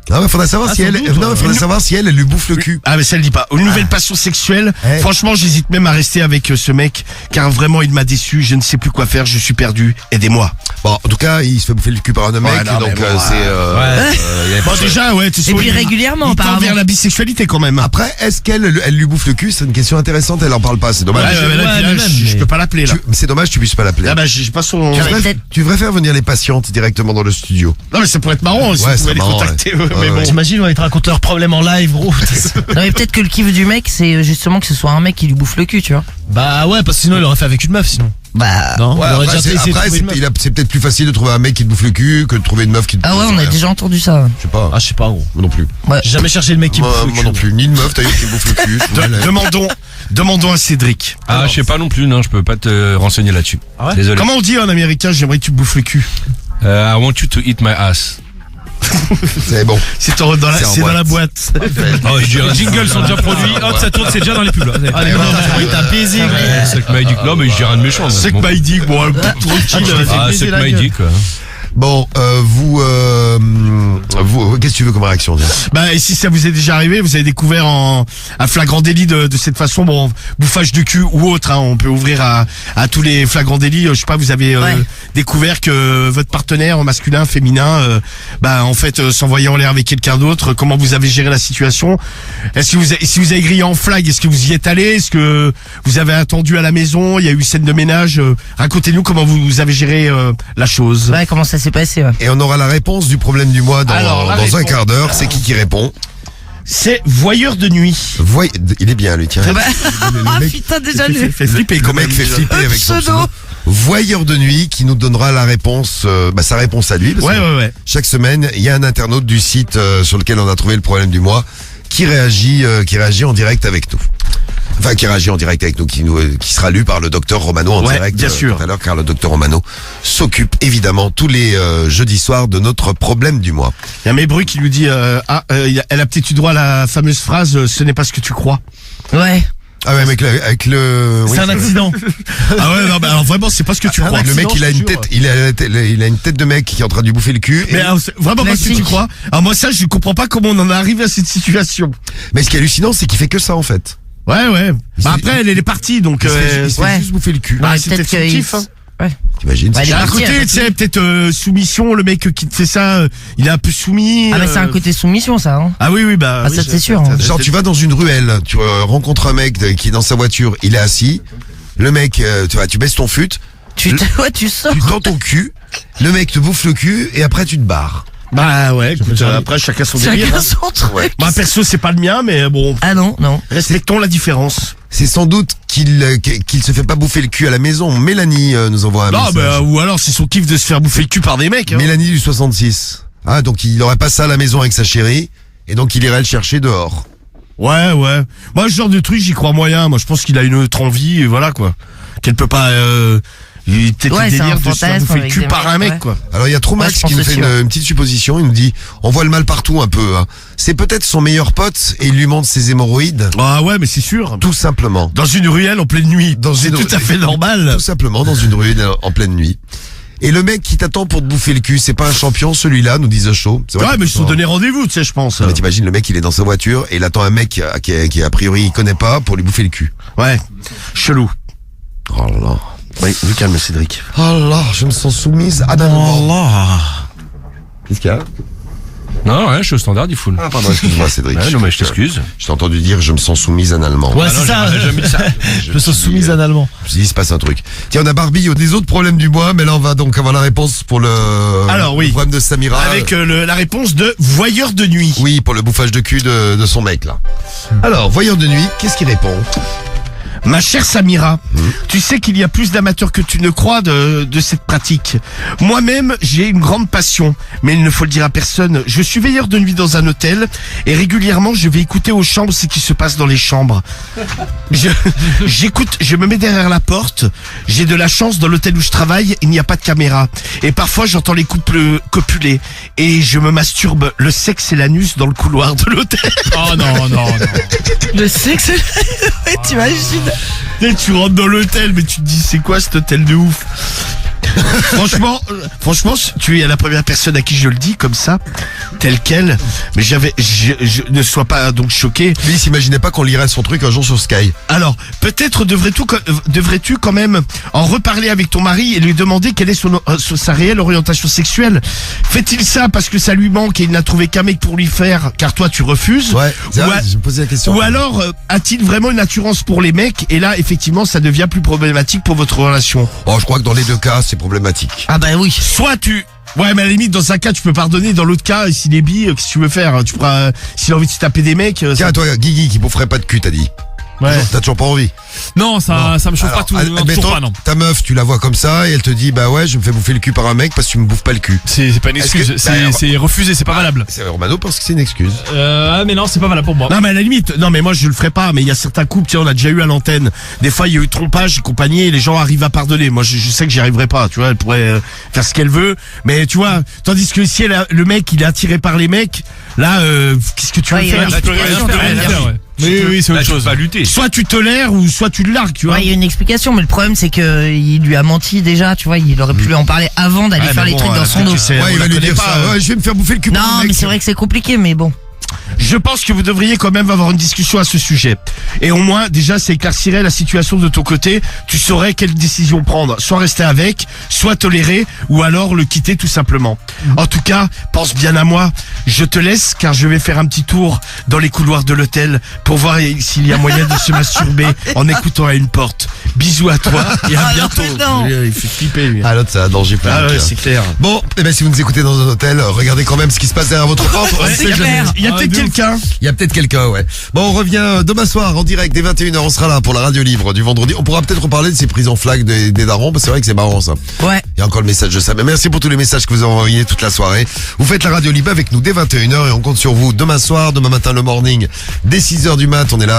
Non, mais faudrait savoir si sans elle, doute, non, mais faudrait savoir si elle lui bouffe le cul. Ah mais ça le dit pas. Une nouvelle passion sexuelle. Eh. Franchement, j'hésite même à rester avec ce mec, car vraiment il m'a déçu. Je ne sais plus quoi faire. Je suis perdu. Aidez-moi. Bon, en tout cas, il se fait bouffer le cul par un mec, non, donc mais bon, c'est. il y a Bon pas- déjà, ouais. Et puis régulièrement, il tend apparemment. vers la bisexualité quand même. Après, est-ce qu'elle elle lui bouffe le cul? C'est une question intéressante. Elle en parle pas. C'est dommage. mais là, ouais, là, mais je peux pas l'appeler là. C'est dommage, tu puisses pas l'appeler. Ah bah j'ai pas son. Tu devrais faire venir les patientes directement dans le studio. Non mais ça pourrait être marrant si Ouais, vous c'est pouvez les marrant, contacter. ouais. Mais Ouais, bon. ouais. T'imagines, ouais, ils te racontent leurs problèmes en live, gros. Non, mais peut-être que le kiff du mec, c'est justement que ce soit un mec qui lui bouffe le cul, tu vois. Bah ouais, parce que sinon il aurait fait avec une meuf, sinon. Bah. Non, Ouais, il aurait après, déjà essayé de trouver une meuf. c'est peut-être plus facile de trouver un mec qui te bouffe le cul que de trouver une meuf qui te Ah ouais, on a déjà entendu ça. Je sais pas. Ah, je sais pas, gros. Moi non plus. J'ai jamais cherché le mec qui me fout le Moi cul. non plus. Ni une meuf d'ailleurs qui me bouffe le cul. Demandons à Cédric. Ah, je sais pas non plus, non, je peux pas te renseigner là-dessus. Ah ouais Désolé. Comment on dit en américain? J'aimerais que tu me bouffes le cul. I want you to eat my ass. C'est bon. C'est dans la boîte. Oh, je dirais Les jingles sont déjà produits. Hop, ça tourne, c'est déjà dans les pubs. Là. Allez, non, t'as baisé, gros. C'est que m'a dit que non, mais je dirais rien de méchant. moi. C'est que Bon. m'a dit, bon, tranquille. Ah, c'est que m'a dit quoi. Bon, vous, qu'est-ce que tu veux comme réaction déjà? Bah, et si ça vous est déjà arrivé, vous avez découvert un flagrant délit de cette façon, bon, bouffage de cul ou autre, hein, on peut ouvrir à tous les flagrants délits. Je sais pas, vous avez découvert que votre partenaire masculin, féminin, bah en fait s'envoyait en l'air avec quelqu'un d'autre. Comment vous avez géré la situation? Est-ce que si vous avez grillé en flag, est-ce que vous y êtes allé? Est-ce que vous avez attendu à la maison? Il y a eu scène de ménage. Racontez-nous comment vous avez géré la chose. Ouais, comment ça s'est passé, ouais. Et on aura la réponse du problème du mois dans Alors, la un réponse. quart d'heure. C'est qui répond? C'est voyeur de nuit. Il est bien lui, tiens. Bah, Le ah mec- putain, déjà lui. Fait flipper Le quand mec même. fait flipper avec son pseudo. Voyeur de nuit qui nous donnera la réponse, sa réponse à lui. Parce que Ouais. chaque semaine, il y a un internaute du site sur lequel on a trouvé le problème du mois qui réagit en direct avec nous. Enfin, qui réagit en direct avec nous, qui sera lu par le docteur Romano en Ouais, direct bien sûr. tout à l'heure, car le docteur Romano s'occupe évidemment tous les jeudis soirs de notre problème du mois. Il y a Mébru qui lui dit, elle a peut-être eu droit à la fameuse phrase, ce n'est pas ce que tu crois. Ouais. Ah ouais, avec le. C'est un accident. Ah ouais, non, bah alors vraiment, c'est pas ce que tu crois. Le mec, il a une accident, tête, il a une tête de mec qui est en train de lui bouffer le cul. Mais alors, c'est vraiment pas ce que tu Classique. crois. Alors moi, ça, je comprends pas comment on en est arrivé à cette situation. Mais ce qui est hallucinant, c'est qu'il fait que ça en fait. Ouais. Il Bah se après, elle est partie, donc. Il se fait ouais. juste bouffer le cul. Bah, Ouais, c'est peut-être peut-être son qu'il- kiff, hein. Ouais. T'imagines? Ouais, c'est il est À parti, côté, elle a tu sais, peut-être soumission, le mec qui te fait ça, il est un peu soumis. Ah, mais c'est un côté soumission, ça, hein. Ah oui, bah. Ah, oui, ça, c'est sûr, hein. Genre tu vas dans une ruelle, tu rencontres un mec qui est dans sa voiture, il est assis, le mec, tu baisses ton fut, Ouais, tu sors. tu tends ton cul, le mec te bouffe le cul et après tu te barres. Bah ouais, écoute, après, chacun son délire. Chacun hein. son truc. Moi, perso, c'est pas le mien, mais bon, Ah non, non. respectons la différence. C'est sans doute qu'il se fait pas bouffer le cul à la maison. Mélanie nous envoie un Non, message. bah, ou alors c'est son kiff de se faire bouffer le cul par des mecs. Hein. Mélanie du 66. Ah, donc il aurait pas ça à la maison avec sa chérie, et donc il irait le chercher dehors. Ouais. Moi, ce genre de truc, j'y crois moyen. Moi, je pense qu'il a une autre envie, et voilà, quoi. Qu'elle peut pas Peut-être Ouais, le c'est un délire de se faire fantasme bouffer le avec cul des par un mecs, mec, quoi. Alors il y a Troumax je pense qui nous fait aussi, une petite supposition. Il nous dit, on voit le mal partout un peu. Hein. C'est peut-être son meilleur pote et il lui montre ses hémorroïdes. Ah ouais, mais c'est sûr. Tout simplement. Dans une ruelle en pleine nuit. C'est une- tout à fait normal. Tout simplement dans une rue en pleine nuit. Et le mec qui t'attend pour te bouffer le cul, c'est pas un champion celui-là, nous dit The Show. C'est vrai Ouais, que- mais ils se sont donné rendez-vous, tu sais, je pense. Mais t'imagines, le mec il est dans sa voiture et il attend un mec qui a priori il connaît pas pour lui bouffer le cul. Ouais. Chelou. Oh là là. Oui, du calme, Cédric. Oh là là, je me sens soumise à Qu'est-ce qu'il y a? Non, ouais, je suis au standard, il faut. Ah pardon, excuse-moi Cédric. Ouais, non, mais je t'excuse. Je t'ai entendu dire je me sens soumise analement. Ouais, Ah c'est non, ça. j'ai jamais dit ça. Je me sens soumise analement. Je me suis dit, il se passe un truc. Tiens, on a Barbie, il y a des autres problèmes du mois, mais là on va donc avoir la réponse pour Alors, oui. le problème de Samira. Avec la réponse de voyeur de nuit. Oui, pour le bouffage de cul de son mec là. Alors, voyeur de nuit, qu'est-ce qu'il répond? Ma chère Samira, tu sais qu'il y a plus d'amateurs que tu ne crois de cette pratique. Moi-même, j'ai une grande passion, mais il ne faut le dire à personne. Je suis veilleur de nuit dans un hôtel et régulièrement, je vais écouter aux chambres ce qui se passe dans les chambres. J'écoute, je me mets derrière la porte. J'ai de la chance dans l'hôtel où je travaille, il n'y a pas de caméra. Et parfois, j'entends les couples copuler et je me masturbe le sexe et l'anus dans le couloir de l'hôtel. Oh non. Je sais que c'est... Ouais, t'imagines. Et tu rentres dans l'hôtel, mais tu te dis c'est quoi cet hôtel de ouf. Franchement, tu es la première personne à qui je le dis comme ça, tel quel. Mais je ne sois pas donc choqué. Lui, il s'imaginait pas qu'on lirait son truc un jour sur Sky. Alors, peut-être devrais-tu quand même en reparler avec ton mari et lui demander quelle est sa réelle orientation sexuelle. Fait-il ça parce que ça lui manque et il n'a trouvé qu'un mec pour lui faire, car toi tu refuses? Ouais, c'est Ou vrai, à- je me posais la question. Ou alors, a-t-il vraiment une attirance pour les mecs? Et là, effectivement, ça devient plus problématique pour votre relation. Oh, je crois que dans les deux cas, c'est problématique. Ah bah oui. Soit tu... Ouais, mais à la limite, dans un cas, tu peux pardonner. Dans l'autre cas, s'il est bi, qu'est-ce que tu veux faire? Tu pourras... S'il a envie de se taper des mecs... Tiens, toi, Guigui, qui boufferait pas de cul, t'as dit. Ouais. T'as toujours pas envie. Non, ça me chauffe pas tout. Non, Admettons, toujours pas, non. ta meuf, tu la vois comme ça et elle te dit, bah ouais, je me fais bouffer le cul par un mec parce que tu me bouffes pas le cul. C'est pas une Est-ce excuse. que- C'est refusé, c'est pas valable. C'est Romano pense que c'est une excuse. Ah, mais non, c'est pas valable pour moi. Non, mais à la limite, non, mais moi, je le ferai pas. Mais il y a certains couples, tiens, on a déjà eu à l'antenne. Des fois, il y a eu trompage et compagnie et les gens arrivent à pardonner. Moi, je sais que j'y arriverai pas. Tu vois, elle pourrait faire ce qu'elle veut. Mais tu vois, tandis que si le mec, il est attiré par les mecs, là, qu'est-ce que tu vas Ouais, il y a faire? une Là, tu peux rien explication, faire, tu vas dire. ouais. Oui, c'est Là, autre tu peux chose. pas lutter. Soit tu tolères ou soit tu le largues, tu vois. Ouais, il y a une explication, mais le problème c'est que il lui a menti déjà, tu vois, il aurait pu lui en parler avant d'aller Ouais, faire mais les bon, trucs dans son peut-être dos. que c'est- Ouais, on il va la lui connaît dire pas, ça. Ouais, je vais me faire bouffer le cul par un Non, mec. mais c'est vrai que c'est compliqué, mais bon. Je pense que vous devriez quand même avoir une discussion à ce sujet. Et au moins, déjà, ça éclaircirait la situation de ton côté. Tu saurais quelle décision prendre. Soit rester avec, soit tolérer, ou alors le quitter tout simplement. En tout cas, pense bien à moi. Je te laisse, car je vais faire un petit tour dans les couloirs de l'hôtel pour voir s'il y a moyen de se masturber en écoutant à une porte. Bisous à toi et à Ah, bientôt. non. Il fait flipper, lui. Ah, l'autre, c'est un danger public. Ah ouais, c'est clair. Bon, eh ben, si vous nous écoutez dans un hôtel, regardez quand même ce qui se passe derrière votre porte. On Ouais, sait il y a jamais. clair. il y a peut-être quelqu'un. Il y a peut-être quelqu'un, ouais. Bon, on revient demain soir en direct dès 21h. On sera là pour la radio libre du vendredi. On pourra peut-être reparler de ces prises en flag des darons, parce que c'est vrai que c'est marrant ça. Ouais. Il y a encore le message de ça. Mais merci pour tous les messages que vous avez envoyés toute la soirée. Vous faites la radio libre avec nous dès 21h et on compte sur vous demain soir, demain matin le morning, dès 6h du mat. On est là.